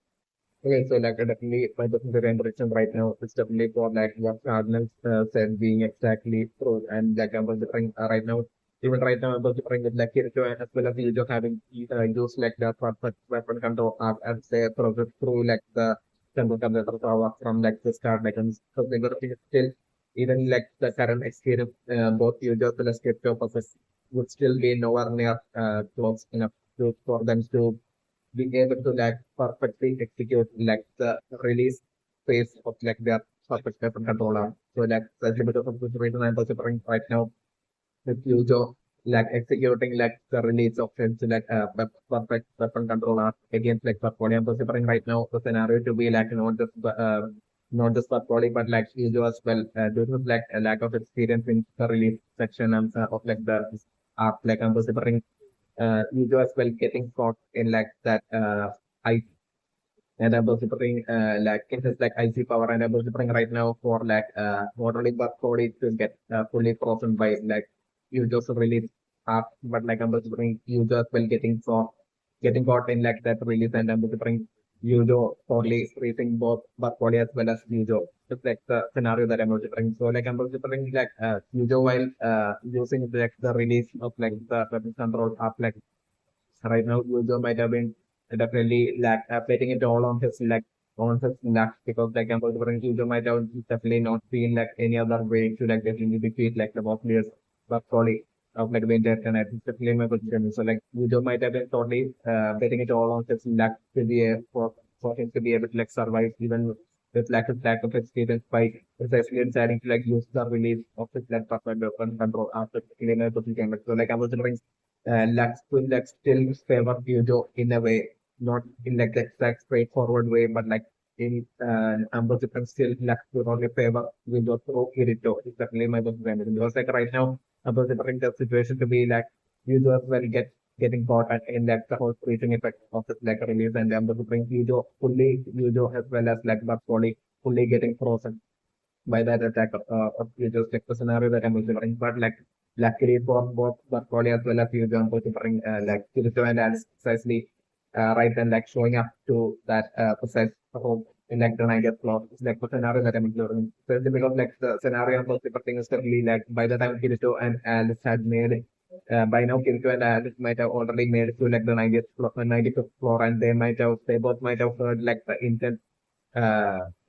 S1: Okay, so like definitely my person to interaction right now is definitely for like what Cardinals said being exactly true and like I'm considering right now even right now I'm considering with like Kirito as well as Yujo having used like the perfect weapon control as they progress through like the control controller power from like the start like and so they got still even like the current experience both Yujo as well as Kirito possess would still be nowhere near close enough for them to be able to like perfectly execute like the release phase of like their perfect weapon controller. So like that's a bit of a reason I'm considering right now with Yujo like executing like the release of his like perfect weapon controller against like Bercouli. I'm considering right now the scenario to be like not just Bercouli but like Yujo as well due to like a lack of experience in the release section and of like the art like I'm considering Eugeo as well getting caught in like that ice and I'm also putting like it has like icy power, and I'm also putting right now for like not only Bercouli to get fully frozen by like you just release half, but like I'm also putting you just well getting caught in like that release, and I'm also putting Eugeo totally freezing both Bercouli as well as Eugeo. Just like the scenario that I'm also putting. So like I'm also putting like Eugeo while using like the release of like the weapon control up like right now, Eugeo might have been definitely like betting it all on his luck because like I'm considering Eugeo might have definitely not seen like any other way to like definitely defeat like the boss players, but probably of like the entire and it's definitely my position. So like Eugeo might have been totally betting it all on his luck to be for him to be able to like survive even with lack of experience by precisely deciding to like use the release of his like perfect weapon control after killing a position. So like I was wondering let's still favor Eugeo in a way, not in like the exact straightforward way, but like in number different still left to only favor Eugeo through Kirito. It's definitely my position. Because like right now, I'm considering the situation to be like Eugeo as well getting caught in like the whole freezing effect of the like release, and I'm considering Eugeo as well as like Bercouli fully getting frozen by that attack of Eugeo, like the scenario that I'm considering. But like luckily for both Bercouli as well as Eugeo, I'm considering like Kirito and Alice precisely right and like showing up to that precise home in like the 90th floor. It's like the scenario that I'm considering. Especially because like the scenario I'm considering is definitely like by the time Kirito and Alice had made it, by now Kirito and Alice might have already made it to like the 90th floor, 95th floor, and they both might have heard like the intense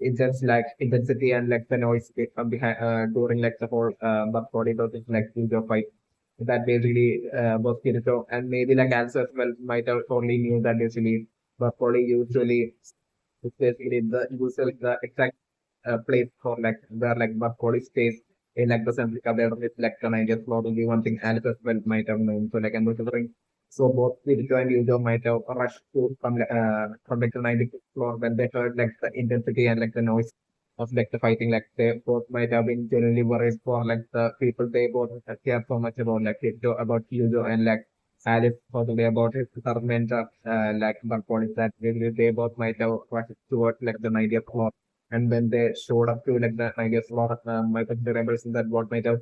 S1: it's just like intensity and like the noise behind during like the whole buff body things like Eugeo fight. That basically was Kirito and maybe like Answer as well might have only knew that basically buff body usually is basically the exact place for like where like buff body stays in like the Centrica there with like the 90th floor will be one thing Alice as well might have known. So like I'm considering so both Kirito and Eugeo might have rushed to from like the 90th floor when they heard like the intensity and like the noise of like the fighting. Like they both might have been genuinely worried for like the people they both care so much about like Kirito, about Eugeo and like Alice possibly about his government like Bercouli that really they both might have rushed towards like the 90th floor. And when they showed up to like the 90th floor, my remembers that what might have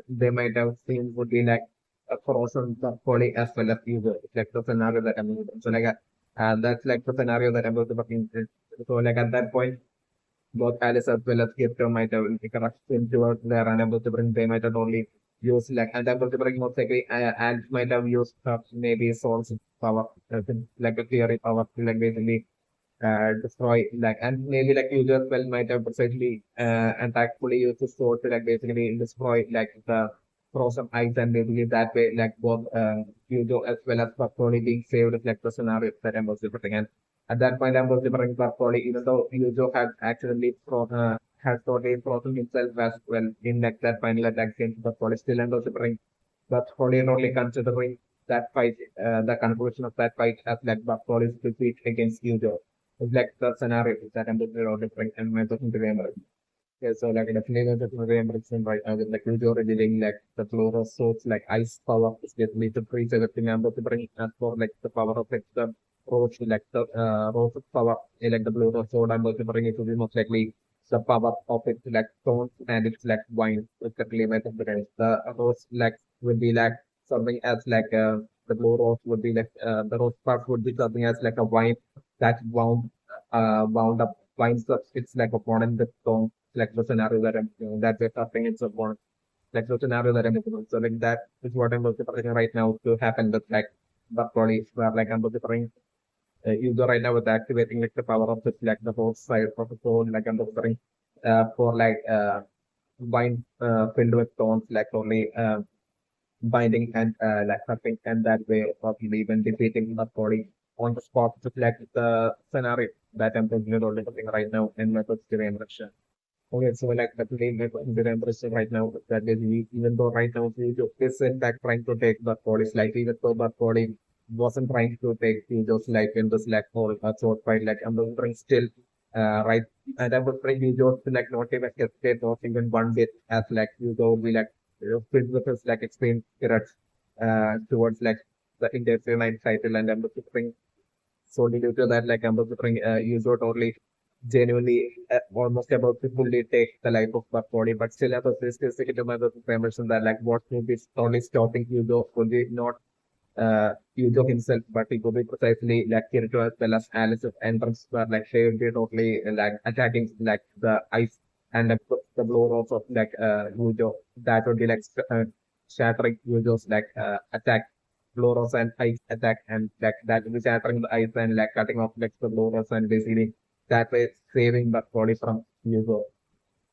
S1: they might have seen would be like frozen Bercouli as well as Eugeo. It's like the scenario that I'm in. So like that's like the scenario that I'm going to fucking. So like at that point both Alice as well as Kirito might have like rushed into their unable to bring they might have only used like unable to bring most likely Alice might have used maybe Soul's power like a theory power to like basically destroy like and maybe like user as well might have precisely and tactfully used the sword to like basically destroy like the frozen ice and basically that way like both Eugeo as well as Bercouli being saved is like the scenario that I'm was referring and at that point I'm was referring Bercouli even though Eugeo had actually has totally frozen himself as well in like that final attack against Bercouli still and was referring Bercouli only considering that fight the conclusion of that fight as like Bercouli's defeat against Eugeo it's like the scenario that I'm looking at different and my person to remember. Yeah, so like definitely going to remember it's right now with like Eugeo revealing like the fluoro source like ice power is basically the creature that remember to bring as for like the power of like the rose like the rose power like the fluoro sword I'm going to bring it to be most likely the power of it like stones and it's like wine with the climate of the rose like would be like something as like the blue rose would be like the rose part would be something as like a wine that wound up winds up it's like opponent the stone like the scenario that I'm doing, that we're talking it's opponent like the scenario that I'm doing. So like that is what I'm looking right now to happen with like the body where like I'm looking user right now with activating like the power of the like the whole side of the phone like I'm looking for like wine filled with stones like only binding and like something and that way of even defeating the body on the spot to like the scenario that I'm thinking about something right now in my first direction. Okay, so like definitely my impression right now that is even though right now Fujo is in fact trying to take the body's life, even though the body wasn't trying to take Fujo's life in this like whole sword fight, like I'm wondering still right and I'm wondering Fujo to like not even escape not even one bit as like Fujo will be like filled with his like extreme spirits towards like the Indefinite title and I'm looking solely due to that, like I'm considering Eugeo totally genuinely almost about to fully take the life of Bercouli, but still I was discussing to my mention that like what would be only stopping Eugeo would be not Eugeo himself, but it would be precisely like Kirito as well as Alice's entrance were like they would be totally like attacking like the ice and the blow of like Eugeo. That would be like shattering Eugeo's like attack Loros and ice attack and like that will be shattering the ice and like cutting off like the Loros and basically that way saving the body from Yugo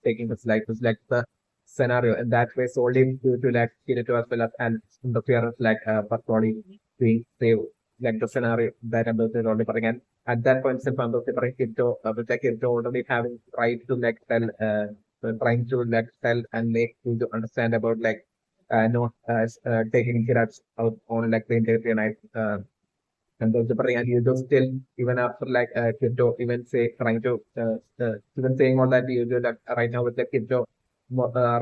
S1: taking his life is like the scenario and that way solely due to like Kirito as well as and interference like body being saved like the scenario that I'm already putting and at that point since I'm Kirito with like Kirito already having tried to like tell trying to like tell and make you to understand about like not taking Kirats out on like the entire night and those and you just still even after like crypto even say trying to even saying all that you do like right now with the crypto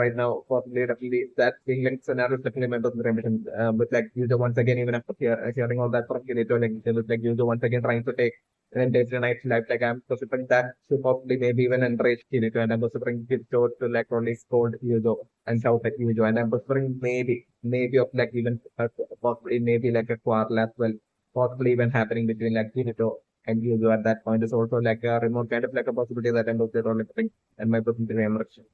S1: right now for definitely that being like scenario is definitely member of the remission but like you do once again even after hearing all that from Kirito like it was like you do once again trying to take an entire night's life like I'm considering that should possibly maybe even enrage Kirito and I'm considering Kirito to like only scold Yuzo and shout at Yuzo and I'm considering maybe of like even possibly maybe like a quarrel as well possibly even happening between like Kirito and Yuzu at that point is also like a remote kind of like a possibility that I'm looking at and my possibility emerging.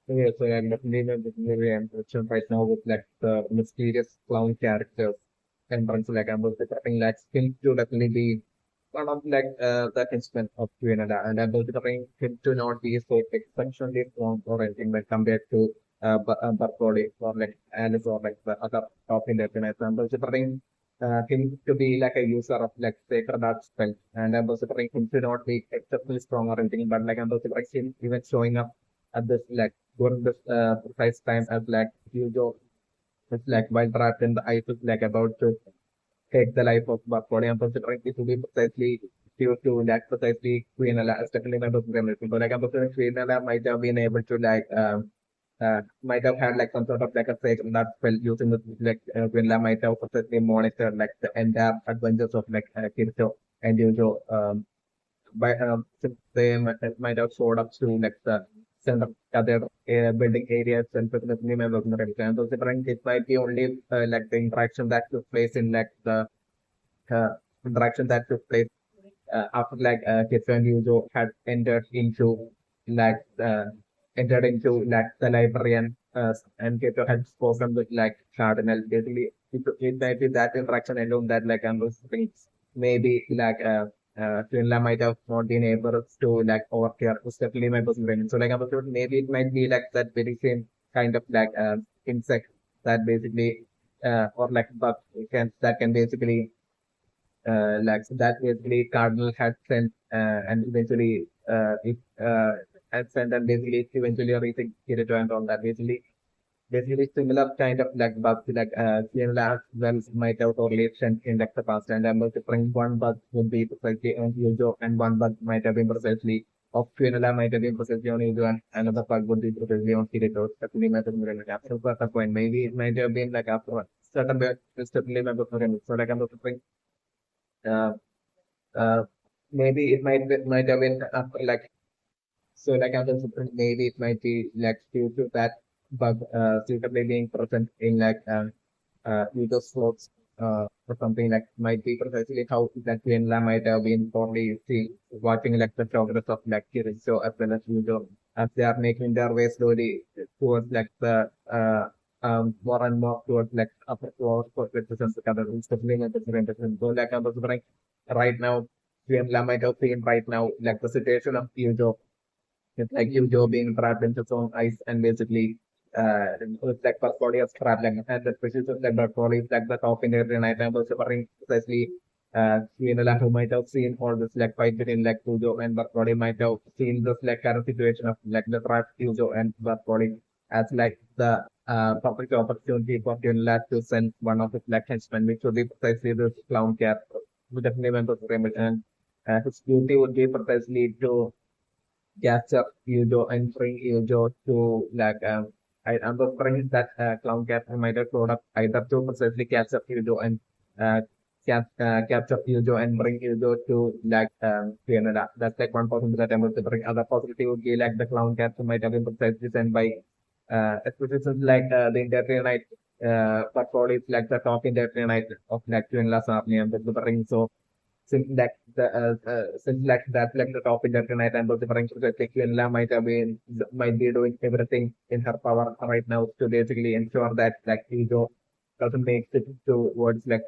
S1: So yeah, so I'm definitely emerging right now with like the mysterious clown characters and runs like I'm looking like him to definitely be one of like the henchmen of Canada and I'm looking him to not be so exceptionally strong or anything like compared to Barcode or like Alice or like the other top in the I'm considering him to be like a user of like sacred art spell and I'm considering him to not be exceptionally strong or anything but like I'm considering him even showing up at this like during this precise time as like Eugeo is like while trapped in the ice is like about to take the life of Barcode. I'm considering it to be precisely due to that precisely Queen Ella as definitely my personal so like I'm considering Queen Ella might have been able to like might have had like some sort of like a fake that spell using the like Quinla might have perfectly monitored like the entire adventures of like Kirito and Yujo by since they might have showed up to like the center other building areas and specifically my working and those different it might be only like the interaction that took place in like the uh, interaction that took place after like different user had like uh, entered into like the librarian and Keto had spoken with like Cardinal. Basically, it might be that interaction alone that like I'm maybe like Finla might have not been able to like overcare definitely my person. So like I'm maybe it might be like that very same kind of like insect that basically or like bug can that can basically like so that basically Cardinal had sent and eventually it had sent and basically eventually reaching Kirito and all that basically similar kind of like bugs like similar well might have totally sent in like the past and I'm bring one bug would be precisely on Yujo and one bug might have been precisely of Fuenella might have been precisely on Yujo and another bug would be precisely on Kirito. Definitely might have been like after a point maybe it might have been like after a certain bit definitely might have been so like I'm bring uh, uh, maybe it might have been like so like I was maybe it might be like due to that bug suitably being present in like user slots or something like might be precisely how that Vienna might have been probably see watching like the progress of like so as well as user as they are making their way slowly towards like the more and more towards like upper floors for citizens especially in the different so like I was right now Vienna might have seen right now like the situation of user it's like Eugeo being trapped into its own ice and basically it's like Bercouli is trapped like and the species of like Bercouli is like the top in every night and was suffering precisely Quinola who might have seen all this like fight between like Eugeo and Bercouli might have seen this like kind of situation of like the trapped Eugeo and Bercouli as like the perfect opportunity for Quinola to send one of his like henchmen which would be precisely this clown cat who definitely went to the and his duty would be precisely to capture Eugeo and bring Eugeo to like I'm referring that clown cat who might have grown up either to precisely capture Eugeo and uh, capture Eugeo and bring Eugeo to like Canada. That's like one possibility that I'm going to bring. Other possibility would be like the clown capture might have been designed by especially since like the Intertrianite Bercouli is like the top Intertrianite of like Twinla's army and the bring. So since like that's like the top Intertrianite and the bring, so that like Twinla might be doing everything in her power right now to basically ensure that like Eugeo doesn't make it towards like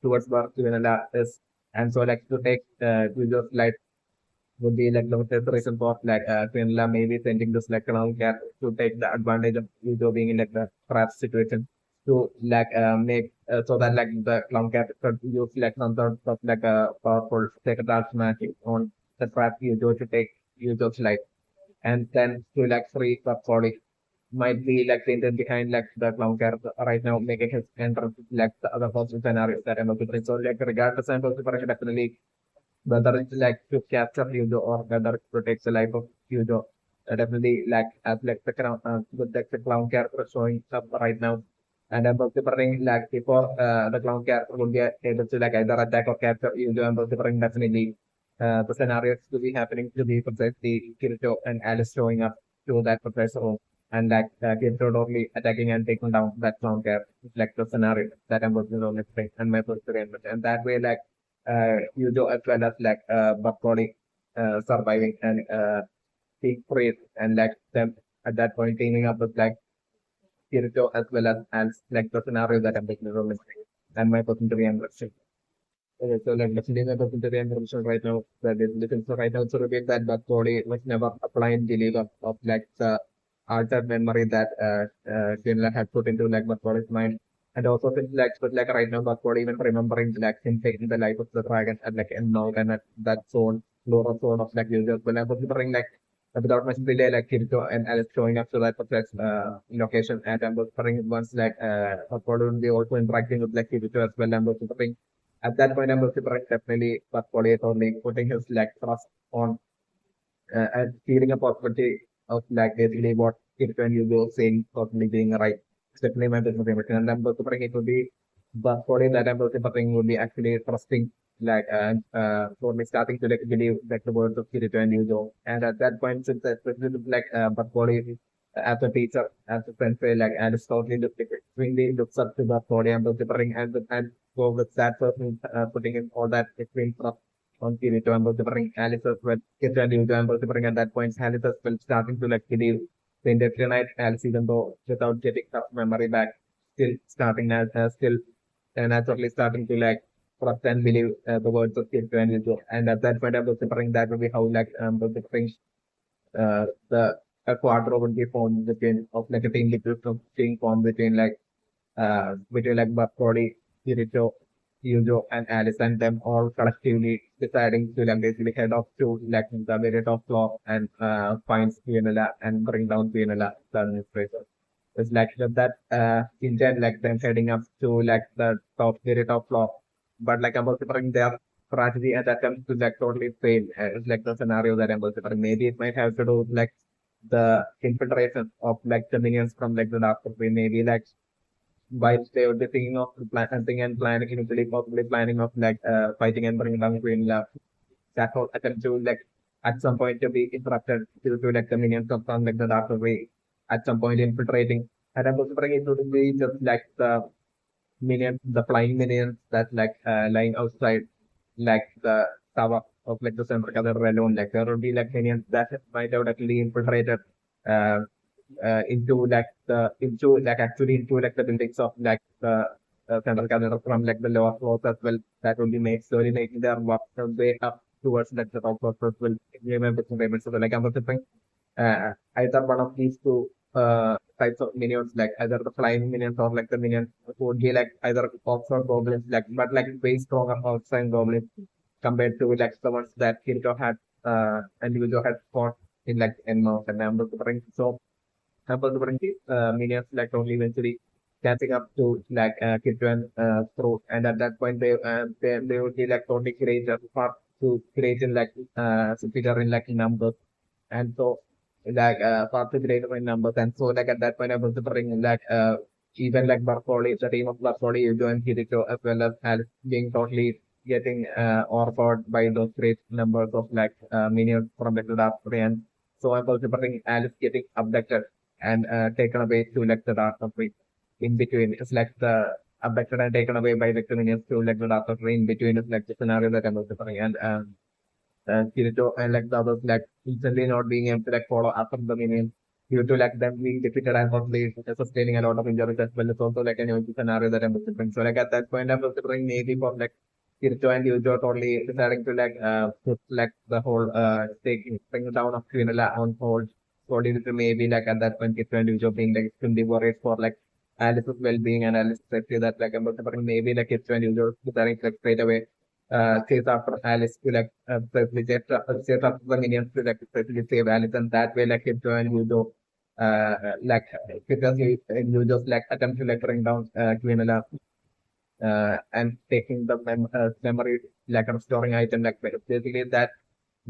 S1: towards Barcelona is and so like to take Eugeo like would be like the reason for like Finland maybe sending this like around cat to take the advantage of Eugeo being in like the trap situation to like make so that like the clown cat could use like some sort of like a powerful second magic on the trap Eugeo to take Eugeo's life and then to like free the body might be like the intent behind like the clown character right now making his entrance like the other possible scenarios that I'm looking for. So like regardless I'm also definitely whether it's like to capture Hugo or whether it protects the life of Hugo. Definitely like as like the crown with like the clown character showing up right now. And I'm also bring like before the clown character will be able to like either attack or capture Hugo. I'm also bring definitely the scenarios to be happening to be precisely Kirito and Alice showing up to that precise room and like Kirito totally attacking and taking down that clown character. It's like the scenario that I'm working on and my first and that way like Eugeo as well as like Bercouli surviving and seek praise and like them at that point teaming up with like Kirito as like the scenario that I'm taking role in and my person to be interesting. So like definitely my person to be interesting right now. That is looking so right now to reveal that Bercouli was never applying the lead of like the altered memory that Finland had put into like Bercouli's mind and also since like but like right now Buckford even remembering like him taking the life of the dragon and like and now and at that zone, lower zone of like users. But I'm remembering like without much delay like Kirito and Alice showing up to that precise location and I'm remembering once like Buckford will be also interacting with like Kirito as well. I'm remembering at that point I'm remembering definitely Buckford is only putting his like trust on and feeling a possibility of like basically what Kirito and Yugo saying totally being right. It's definitely my business impression. And I'm also it would be but for that I'm also would be actually trusting like for me starting to like believe like the words of Kirito and Yugo. And at that point since especially like but as a teacher, as a sensei, like and it's totally really looks up to the body and the and go with that person putting in all that extreme stuff on Kirito and delivering Alice as well. Kirito and Yuga and delivering at that point Alice as well starting to like believe the indefinite Alice even though without getting some memory back, still starting as still naturally starting to like trust and believe the words of Kirito and Yuga. And at that point I'm delivering that will be how like delivering the a quadro would be formed between of like a team being formed between like Buckbody, Kirito, Yujo, and Alice, and them all collectively deciding to like basically head off to like the very top floor and find Fiona and bring down Fiona, the administrator. It's like that intent, like them heading up to like the very top floor, but like about to bring their strategy and attempt to like totally fail. It's like the scenario that I'm about to bring. Maybe it might have to do with like the infiltration of like the minions from like the dark country. Maybe like while they would be thinking of planting and planning, initially possibly planning of like fighting and bringing down Green Love. That whole attempt to like at some point to be interrupted due to like the minions of from like the darker way at some point infiltrating. And I'm also bringing it to be just like the minions, the flying minions that like lying outside like the tower of like the center color alone. Like there will be like minions that might have actually infiltrated uh, into like the buildings of like the central governor from like the lower floors as well. That will be made slowly making their walk their way up towards like the top floors as well. Remember the payments. So like I'm thinking either one of these two types of minions, like either the flying minions or like the minions would be like either orcs or goblins, like but like way stronger orcs and goblins compared to like the ones that Kirito had and Yujo had fought in like Enmouth and Amber. So Hamburg minions like only eventually catching up to like Kitran throat, and at that point they would be like totally greater far to great in like superior in like numbers, and so like far to greater in numbers, and so like at that point I was bring like even like Bercouli, the team of Bercouli, Eugeo and Kirito, as well as Alice being totally getting overpowered by those great numbers of like minions from like the Dark Tree. And so I'm considering Alice getting abducted and taken away to like the Dark Tree in between. It's like the abducted and taken away by like the minions to like the Dark Tree in between is like the scenario that I'm considering. And Kirito and like the others like instantly not being able to like follow after the minions due to like them being defeated and possibly sustaining a lot of injuries as well. It's also like a new scenario that I'm considering. So like at that point I'm considering maybe for like Kirito and Eugeo totally deciding to like put like the whole taking bring down of Quinella on hold. So due to maybe like at that point Kirito and Eugeo being like extremely worried for like Alice's well-being and Alice's safety that like I'm considering maybe like Kirito and Eugeo deciding to like straight away chase after Alice to like chase after the minions to like especially save Alice and that way like Kirito and Eugeo like because you just like attempt to like bring down Quinella and taking the memory like a restoring item like basically that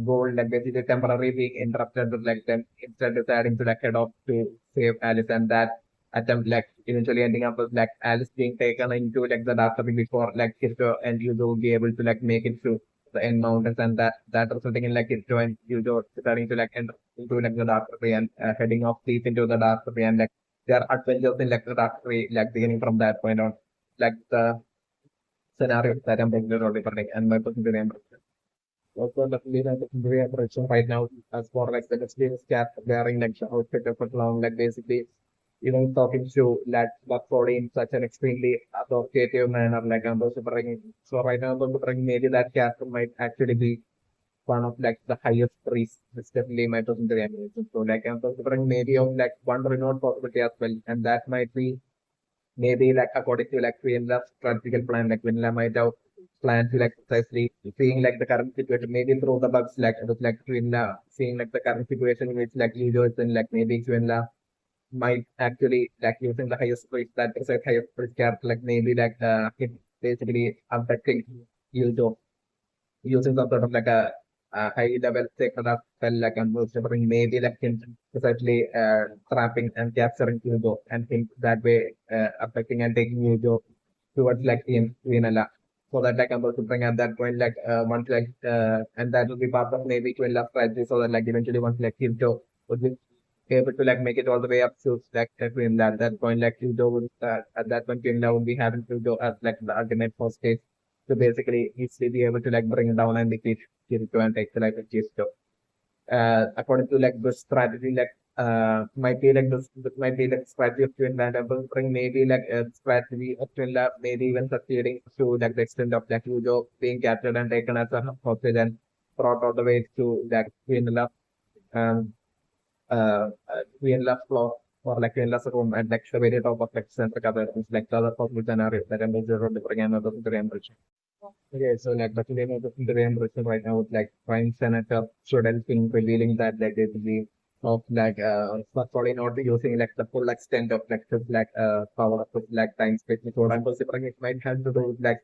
S1: goal like basically temporarily being interrupted with like them instead deciding to like head off to save Alice and that attempt like eventually ending up with like Alice being taken into like the dark Ring before like Kirito and Yuzo will be able to like make it through the end mountains and that resulting in like Kirito and Yuzo starting to like enter into like the dark Ring and heading off deep into the dark Ring and like their adventures in like the dark Ring like beginning from that point on like the scenario that I'm taking already running and my personal impression. Also, definitely my personal impression right now as for like the experience cat wearing like the outfit of a long like basically even talking to like that body in such an extremely authoritative manner like I'm also bringing so right now I'm also bringing maybe that character might actually be one of like the highest priests. It's definitely my personal impression. So like I'm also bringing maybe of like one remote possibility as well and that might be maybe like according to like Vienna's strategical plan, like Vienna might have planned to like precisely seeing like the current situation, maybe through the bugs like it was like Vienna seeing like the current situation in which like Eugeo is in like maybe Vienna might actually like using the highest price that is a highest price cap like maybe like it basically affecting Eugeo using some sort of like a high level secret spell like unmerciful maybe like him precisely trapping and capturing Hugo and him that way affecting and taking Hugo towards like in Vinala. So that like I'm about to bring at that point like once like and that will be part of maybe 12 strategy so that like eventually once like Hugo would be able to like make it all the way up to like Queen at that point like Hugo would at that point Queen would be having Hugo as like the ultimate first stage to basically easily be able to like bring it down and defeat Kirito and take the life of Kirito. According to like the strategy, like might be like this might be like strategy of Twin Land bring maybe like a strategy of Twin Lab, maybe even succeeding to like the extent of like Eugeo being captured and taken as a hostage and brought all the way to like Twin Lab um Twin Lab floor or like Twin Lab's room and like the very top of like center cover is like the other possible scenario that I'm zero different another temperature. Okay, so like the name of the reimbursement right now is like Prime Senator Student Film revealing that like it will be of like probably not using like the full extent of like this like power of this like time space method. I'm considering it might have to do with like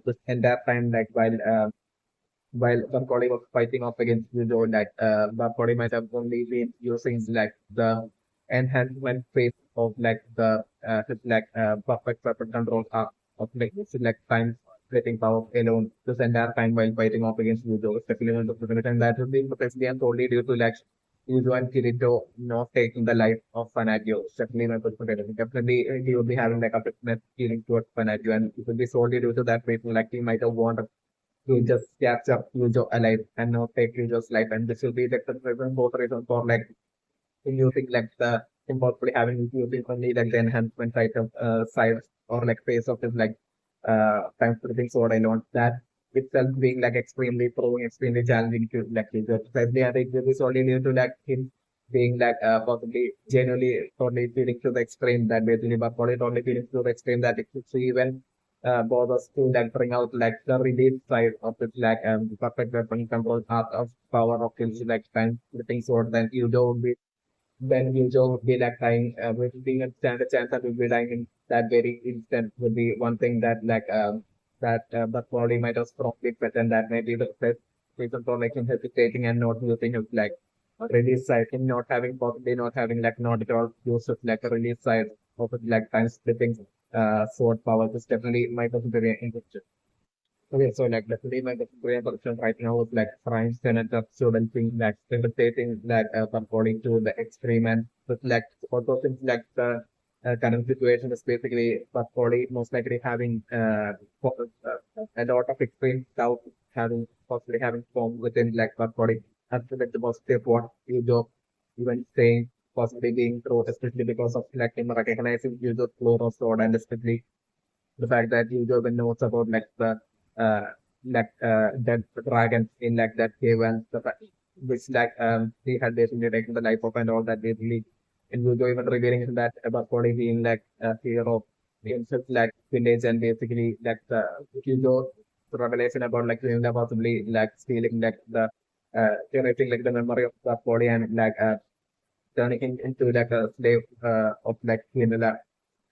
S1: this entire time like while Bercouli was fighting off against Eugeo, like Bercouli might have only been using like the enhancement phase of like the his, like perfect weapon control arc of like this like time splitting power alone this entire time while fighting off against Eugeo, especially in the present and that would be precisely and solely due to like Eugeo and Kirito not taking the life of Fanagio. Definitely my perspective. Definitely he would be having like a fitness feeling towards Fanagio and it would be solely due to that reason like he might have wanted to just capture Yujo alive and not take Yujo's life. And this will be like the reason, both reasons for like using like the impossibly having using only like the enhancement type of size or like phase of his like time splitting sword alone. That itself being like extremely proving extremely challenging to like Yujo. Precisely, I think this is only due to like him being like possibly genuinely totally feeling to the extreme that basically but probably totally feeling to the extreme that it could see even bothers to like bring out like the release side of it like perfect weapon control art of power of kills like time flipping sword then you don't be like dying with being a standard chance that will be dying in that very instant would be one thing that like that body might have strongly felt and that may be the best reason for making hesitating and not using it like release side him not having possibly not having like not at all used it like a release side of like time splitting sword power is definitely my very interesting. Okay, so like definitely my very person right now is like trying to end up student thing like imitating that according to the experiment with like also things like the current situation is basically Bercouli most likely having a lot of extreme doubt having possibly having formed within like Bercouli. That's like the positive what you do even saying possibly being true, especially because of like him recognizing use of fluoro sword and especially the fact that Eugeo even knows about like the uh dead dragon in like that cave and the fact which like he had basically taken the life of and all that basically and Eugeo even revealing that about body being like a hero himself like village and basically like the Eugeo revelation about like Linda possibly like stealing like the generating like the memory of the body and like turning him into like a slave of like Linda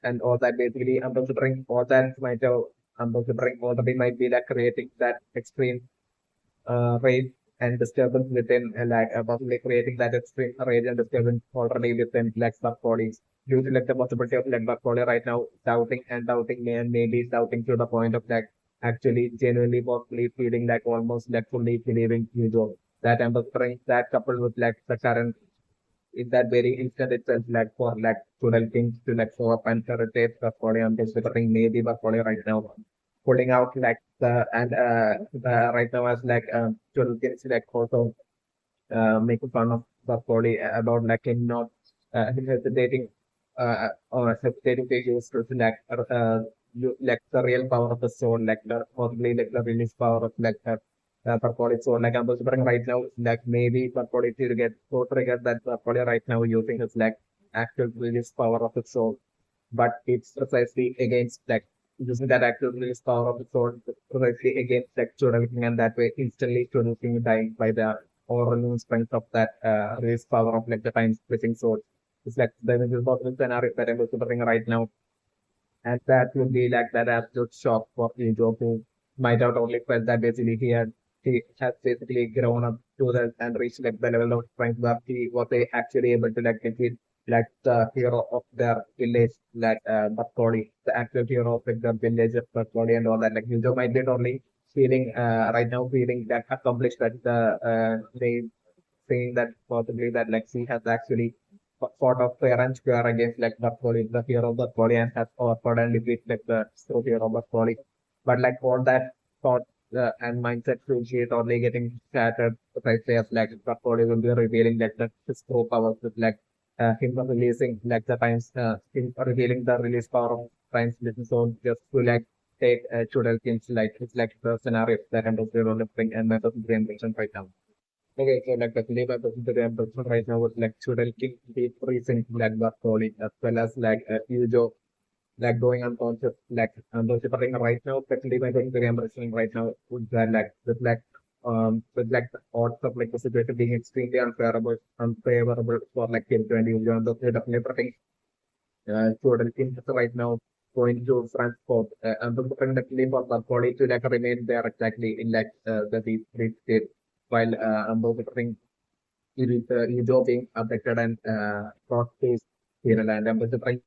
S1: and all that basically I'm considering all that might have I'm considering already might be like creating that extreme rage and disturbance within like possibly creating that extreme rage and disturbance already within like sub bodies due to like the possibility of like body right now doubting and doubting and maybe doubting to the point of like actually genuinely possibly feeling like almost like fully believing usual that I'm considering that coupled with like the current in that very instant itself, like for like total things to like show up and rotate the body. I'm considering maybe the body right now, putting out like the and the right now as like total things like also making fun of the body about like him not him hesitating or hesitating to use to like like the real power of the soul, like the possibly like the release power of like Bercouli. So like I'm considering right now, like maybe Bercouli to get so triggered that Bercouli right now using his like actual release power of the soul, but it's precisely against like using that actual release power of the soul precisely against like Chudalking and that way instantly Chudalking dying by the overwhelming strength of that release power of like the time splitting sword. It's like the possible scenario that I'm considering right now and that would be like that absolute shock for Eugeo who might have only felt that basically he has basically grown up to the and reached like the level of strength where he was actually able to like defeat like the hero of their village, like Bercouli, the actual hero of like, the village of Bercouli and all that. Like Eugeo might be only feeling right now feeling that accomplished that they saying that possibly that like she has actually fought off fair and square against like Bercouli, the hero of Bercouli, and has overpowered and defeated like the true hero of Bercouli. But like all that thought and mindset to she is only getting shattered precisely as like Bercouli will be revealing like the his true powers with like him releasing like the times him revealing the release power of times listen so just to like take Chudel King's like it's like the scenario that I'm just developing and my brain right now. Okay, so like the flavor that I'm talking right now was like Chudel King, the recent like Bartoli, as well as like Eugeo, like going unconscious, like unconscious right now, especially my thing that I'm wrestling right now with that with like the odds of like the situation being extremely unfavorable for like Kim 20 Eugeo and those definitely Chudel King is right now going to transport and the definitely for Bartoli to like remain there exactly in like the deep state while I'm Eugeo being abducted and brought to Sierra Land. I'm trying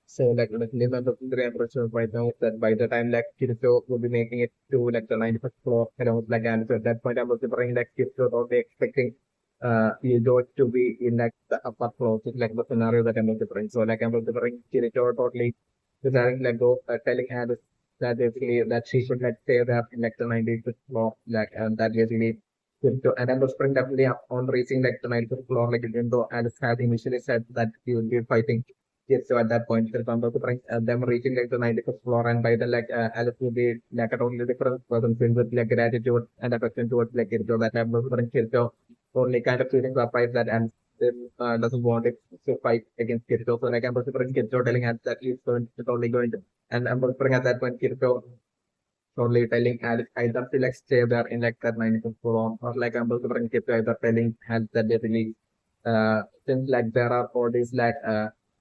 S1: so like live on the temperature right now that by the time like Kirito will be making it to like the 91st floor around like and so at that point I was thinking like Kirito will be expecting Eugeo to be in like the upper floor, so like the scenario that I'm thinking. So like I'm thinking Kirito totally deciding like go telling Alice that basically that she should like stay there in like the 95th floor like and that basically and then the spring definitely up on reaching like the 95th floor, like even though Alice had initially said that he would be fighting. Yes, so at that point, the Pamba to bring them reaching like the 95th floor, and by the like Alice will be like a totally different person filled with like gratitude and affection towards like Kirito that I'm bring Kirito only kind of feeling surprised that and doesn't want it to fight against Kirito. So like I'm bring Kirito telling us that he's going to only going to and I'm bring at that point Kirito totally telling Alice either to like stay there in like that 95th floor or like I'm bring Kirito either telling Alice that basically since like there are all these like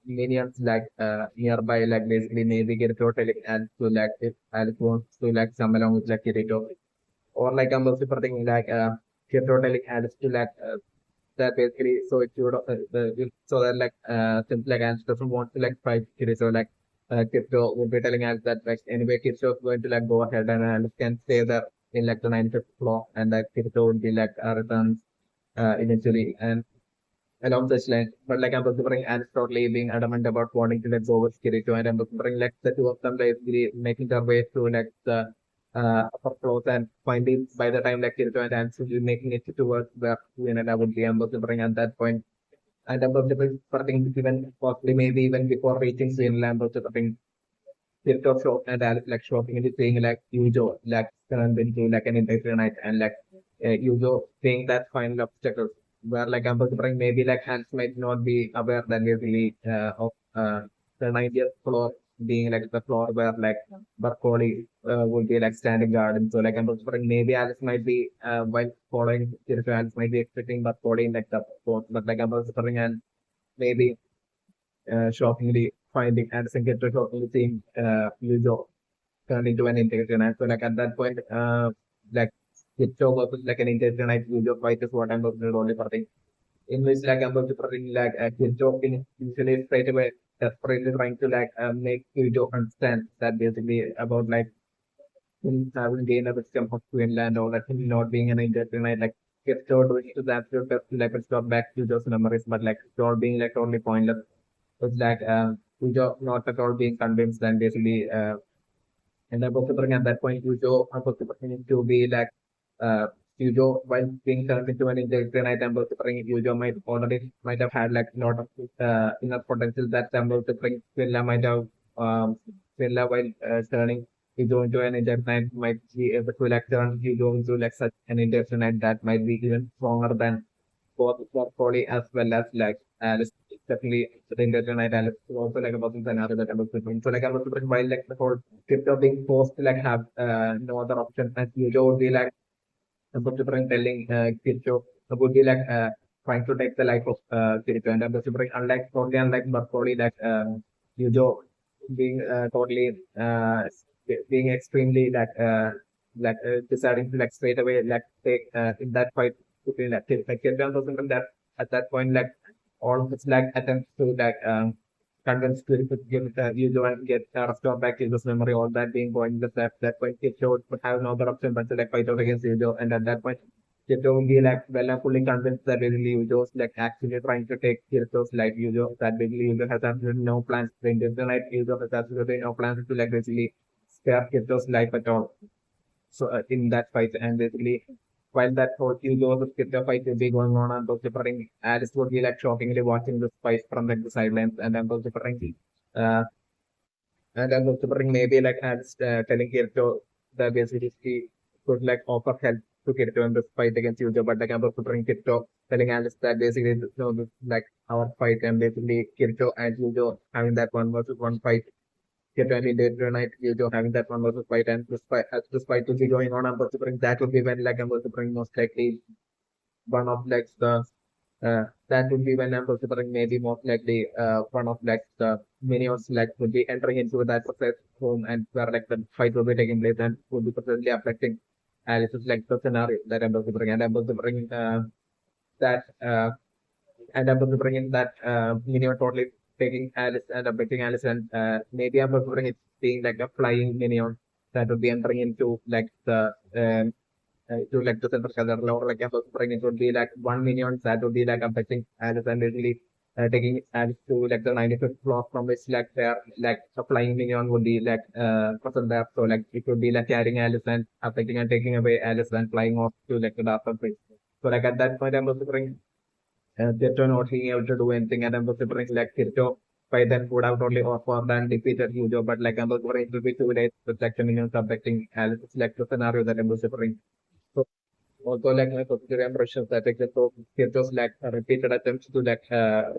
S1: minions like nearby like basically maybe Kirito telling Alice to like if Alice wants to like come along with like Kirito or like I'm also thinking like Kirito telling Alice to like that basically so it would so that like since like Ants doesn't want to like fight Kirito, so like Kirito would be telling Ants that like anyway Kirito is going to like go ahead and Ants can stay there in like the 95th floor and like Kirito would be like returns eventually and along such lines. But like I'm considering Ants totally being adamant about wanting to let go with Kirito and I'm considering like the two of them basically making their way through like the upper floors and finding by the time like Kirito and Ants will be making it towards where Vienna would be I'm considering at that point and above the starting even possibly maybe even before reaching Greenland also something TikTok shop and Alex like shopping and saying like Eugeo like turned into like an entire night and like Eugeo saying that final obstacle where like I'm considering maybe like Hans might not be aware that basically of the 90th floor being like the floor where like Bercouli would be like standing guard and so like I'm considering maybe Alice might be while following Kirito Alice might be expecting Bercouli in like the spot but like I'm considering and maybe shockingly finding Anderson get shockingly seeing Eugeo turned into an intelligent. So like at that point, like Eugeo was like an intelligent Eugeo fight is what I'm going to only for thing. In which like I'm going to bring like Eugeo initially straight away desperately trying to like make Eugeo understand that basically about like him having gained a wisdom of Queenland or like him not being an intelligent like Eugeo doing to the absolute best to like restore back Eugeo's memories, but like Eugeo being like totally pointless was like Ujo not at all being convinced and basically and I'm also bring at that point Ujo I'm also bringing to be like uh Ujo while being turned into an intelligent I am also bringing Ujo might already might have had like lot of enough potential that I'm also bring Villa might have Villa while turning Ujo into an intelligent might be able to like turn Ujo into like such an intelligent that might be even stronger than both Bercouli as well as like Alice. Definitely the Indian night Alice is also like about another that I was doing. So like I was doing while like the whole crypto being forced to like have no other option as usual would be like about to bring telling crypto would be like trying to take the life of crypto and I'm bring unlike totally unlike Bercouli like usual being totally being extremely like deciding to like straight away like take in that fight between like Kirtan was something that at that point like all of its like attempts to like convince spirit to give you go and get restore back his memory, all that being going the that point it showed would have no other option but to like fight out against Yujo and at that point Kirito will be like well and fully convinced that basically Yujo's like actually trying to take Kirito's life Yujo that basically Yujo has absolutely no plans to bring the life Yujo has absolutely no plans to like basically spare Kirito's life at all. So in that fight, and basically, while that whole Hugo the fight will be going on, and those differing Alice would be like shockingly watching this fight from like the sidelines, and then those differing, uh, and then those differing maybe like Alice telling Kirito that basically he could like offer help to Kirito in this fight against Hugo, but like I'm those differing Kirito telling Alice that basically no, this, like our fight, and basically Kirito and Hugo having that one versus one fight Definitely day to night Eugeo having that one versus fight and this fight will be going on. I'm considering that will be when like I'm considering most likely one of like the that would be when I'm considering maybe most likely one of like the minions like would be entering into that process home and where like the fight will be taking place and would be potentially affecting Alice's like the scenario that I'm considering and I'm considering that and I'm going to bring in that minion totally taking Alice and abducting Alice and maybe I'm going to bring it being like a flying minion that would be entering into like the to like the center color or like I'm going to bring it would be like one minion that would be like abducting Alice and basically taking Alice to like the 95th floor from which like there like a flying minion would be like present there so like it would be like carrying Alice and abducting and taking away Alice and flying off to like the dark place. So like at that point I'm going to bring Tirto not being able to do anything, and I'm considering like Tirto by then would have only offered and defeated Hugo, but like I'm considering it will be 2 days with like minions affecting Alice. It's like the scenario that I'm considering. So also like my considering impressions that like so Tirto's like repeated attempts to like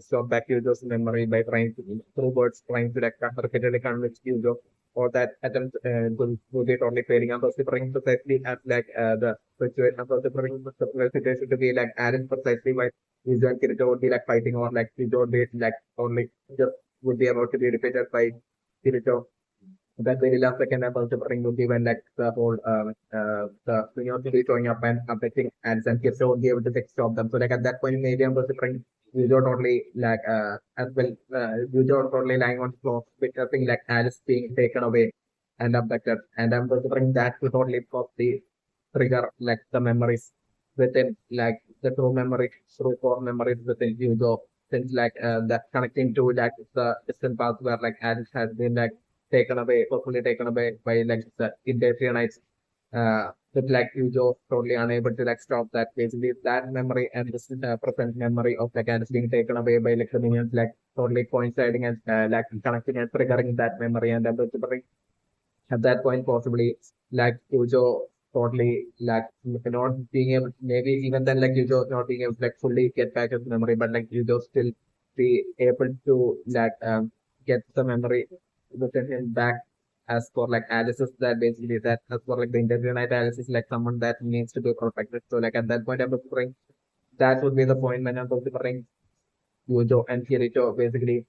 S1: stop back Hugo's memory by trying to through words trying to like repeatedly convince Hugo. Or that attempt will be totally failing. I'm considering precisely as like the situation. I'm considering the situation to be like Aaron precisely why Yuzo and Kirito would be like fighting or like Yuzo would be like only just would be about to be defeated by Kirito. That very last second I'm also bring would be when like the whole the curiosity showing up and affecting ads and kids won't be able to like stop them. So like at that point maybe I'm also bring Eugeo totally like as well Eugeo totally lying on the floor witnessing like Alice being taken away and abducted, and I'm also bring that to totally cause the trigger like the memories within like the true memory through core memories within Eugeo, since like that connecting to like the distant past where like Alice has been like taken away, hopefully taken away by like the Indatianites. But like Eugeo totally unable to like stop that. Basically, that memory and this present memory of like Alice being taken away by like the minions, like totally coinciding and like connecting and triggering that memory, and able to bring at that point possibly like Eugeo totally like not being able, maybe even then like Eugeo not being able to like fully get back his memory, but like Eugeo still be able to like get the memory within him back. As for like Alice's, that basically that as for like the Internet Alice is like someone that needs to be protected. So like at that point I'm preferring that would be the point when I'm preferring Eugeo and Kirito basically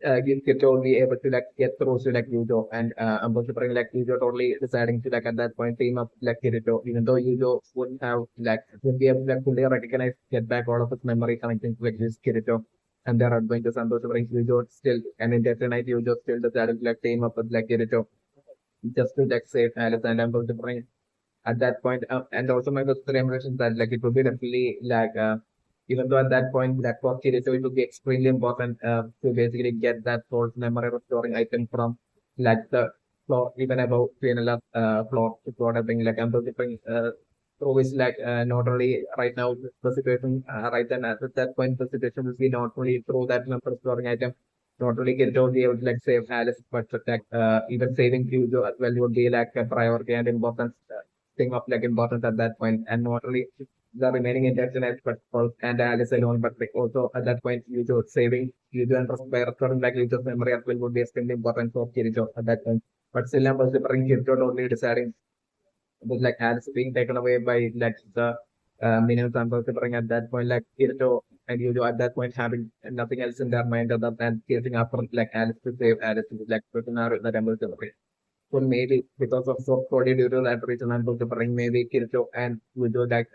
S1: Kirito will be able to like get through to like Eugeo, and I'm also bring like Eugeo totally deciding to like at that point team up like Kirito, even though Eugeo wouldn't have like would be able to like fully recognize get back all of his memory connecting to like this Kirito and their adventures, and also bring Eugeo still and in Definite Eugeo still decided to like team up with like Kirito just to like save Alice, and I'm also bring at that point. And also my personal impression that like it would be definitely like even though at that point that was serious, so it would be extremely important to basically get that source memory restoring item from like the floor even above PNLR floor thing like I'm different through is like not only right now the situation right then at that point the situation will be not only through that number restoring item, not only get to be able to like save Alice, but like even saving Hugo as well would be like a priority and importance thing of like importance at that point, and not only the remaining internet, but for and Alice alone, but like also at that point, Yujo saving Yujo and by restoring like Yujo's memory as well would be extremely important for Kirito at that point. But still, I'm considering Kirito only deciding with like Alice being taken away by like the minions. I'm considering at that point like Kirito and Yujo at that point having nothing else in their mind other than chasing after like Alice to save Alice, like the scenario that I'm considering. So maybe because of so coded due to that reason, I'm going to bring maybe Kirito and Ujo like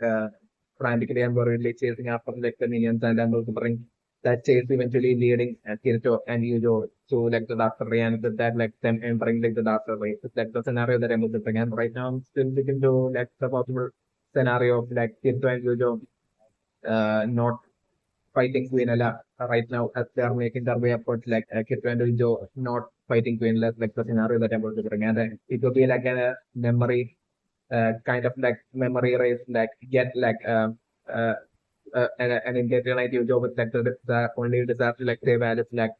S1: frantically and worriedly chasing after like the minions, and I'm going to bring that chase eventually leading Kirito and Ujo to like the Doctor Ray, and with that like them entering like the Doctor Ray. It's like the scenario that I'm going to bring. And right now I'm still looking to like the possible scenario of like Kirito and Ujo not fighting Queenella right now as they are making their way upwards, like Kit and Joe not fighting Queenella, like the scenario that I'm going to bring. And it will be like a memory, kind of like memory race, like get like an internet Joe with like the only desire to like save Alice, like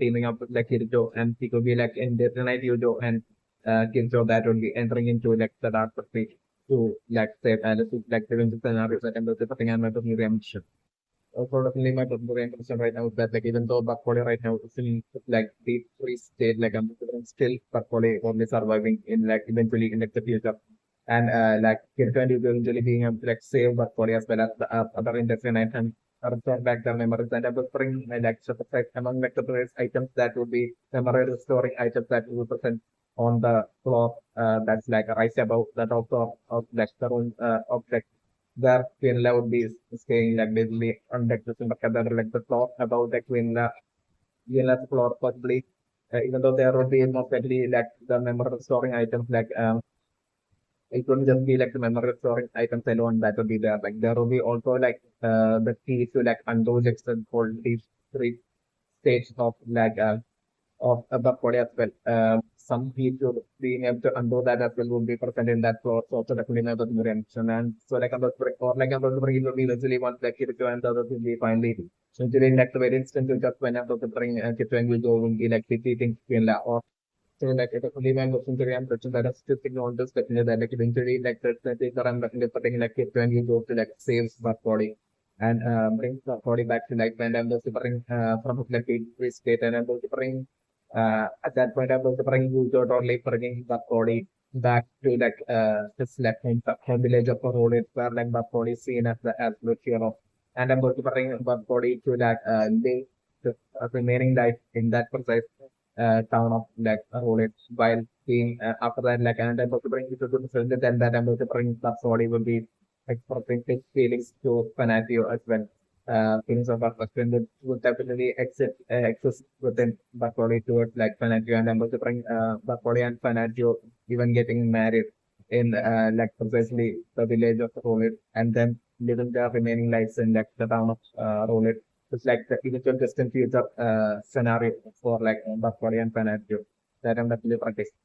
S1: teaming up with like Kirito, and he could be like internet Joe and Kirito that would be entering into like the dark street to like save Alice, like the scenarios that I'm going to bring and my opinion. Sort of my personal impression right now is that like even though Bercouli right now is in like the free state, like I'm considering still Bercouli only surviving in like eventually in like the future. And like Kirtan is eventually being able to like save Bercouli as well as the other industry and restore back the memories, and I was bring like sort of like among like the various items that would be memory restoring items that will be present on the floor that's like right above that also of like the room of like where Quinla would be staying like basically on deck to like the floor about the Quinla's floor possibly. Even though there would be most likely like the memory storing items like it wouldn't just be like the memory storing items alone that would be there. Like there will be also like the key to like undo extent for these three states of like of the body as well. Some people being able to undo that as well would be present in that floor. So also definitely another reaction. And so like I'm about to bring, or like I'm about to bring it will be eventually once like Kirito and the others will be finally. So during like the very instant to just when I'm about to bring Kirito and Yujo will be like repeating Quinla, or so like it only when looking to the question that is still on this definitely that like eventually like the things that I'm definitely like Kirito and Yujo to like save that body and bring the body back to like when I'm just bring from like the state, and I'm going to bring at that point, I was bringing Ujo totally bringing the body back to like his left hand village of Parodi, where like the body is seen as the absolute hero. And I'm going to bring the body to like the remaining life in that precise. town of like Rolex while being after that like and I'm also bring it to the film then that I'm also bring that story will be expressing his feelings to Fanatio as well. Feelings of affection would definitely exist within Bercouli towards like Fanatio and I'm also bring Bercouli and Fanatio even getting married in like precisely the village of Rolex and then living their remaining lives in like the town of Rolex. It's like the eventual distant future scenario for like Bercouli and Fanatio that I'm definitely practicing.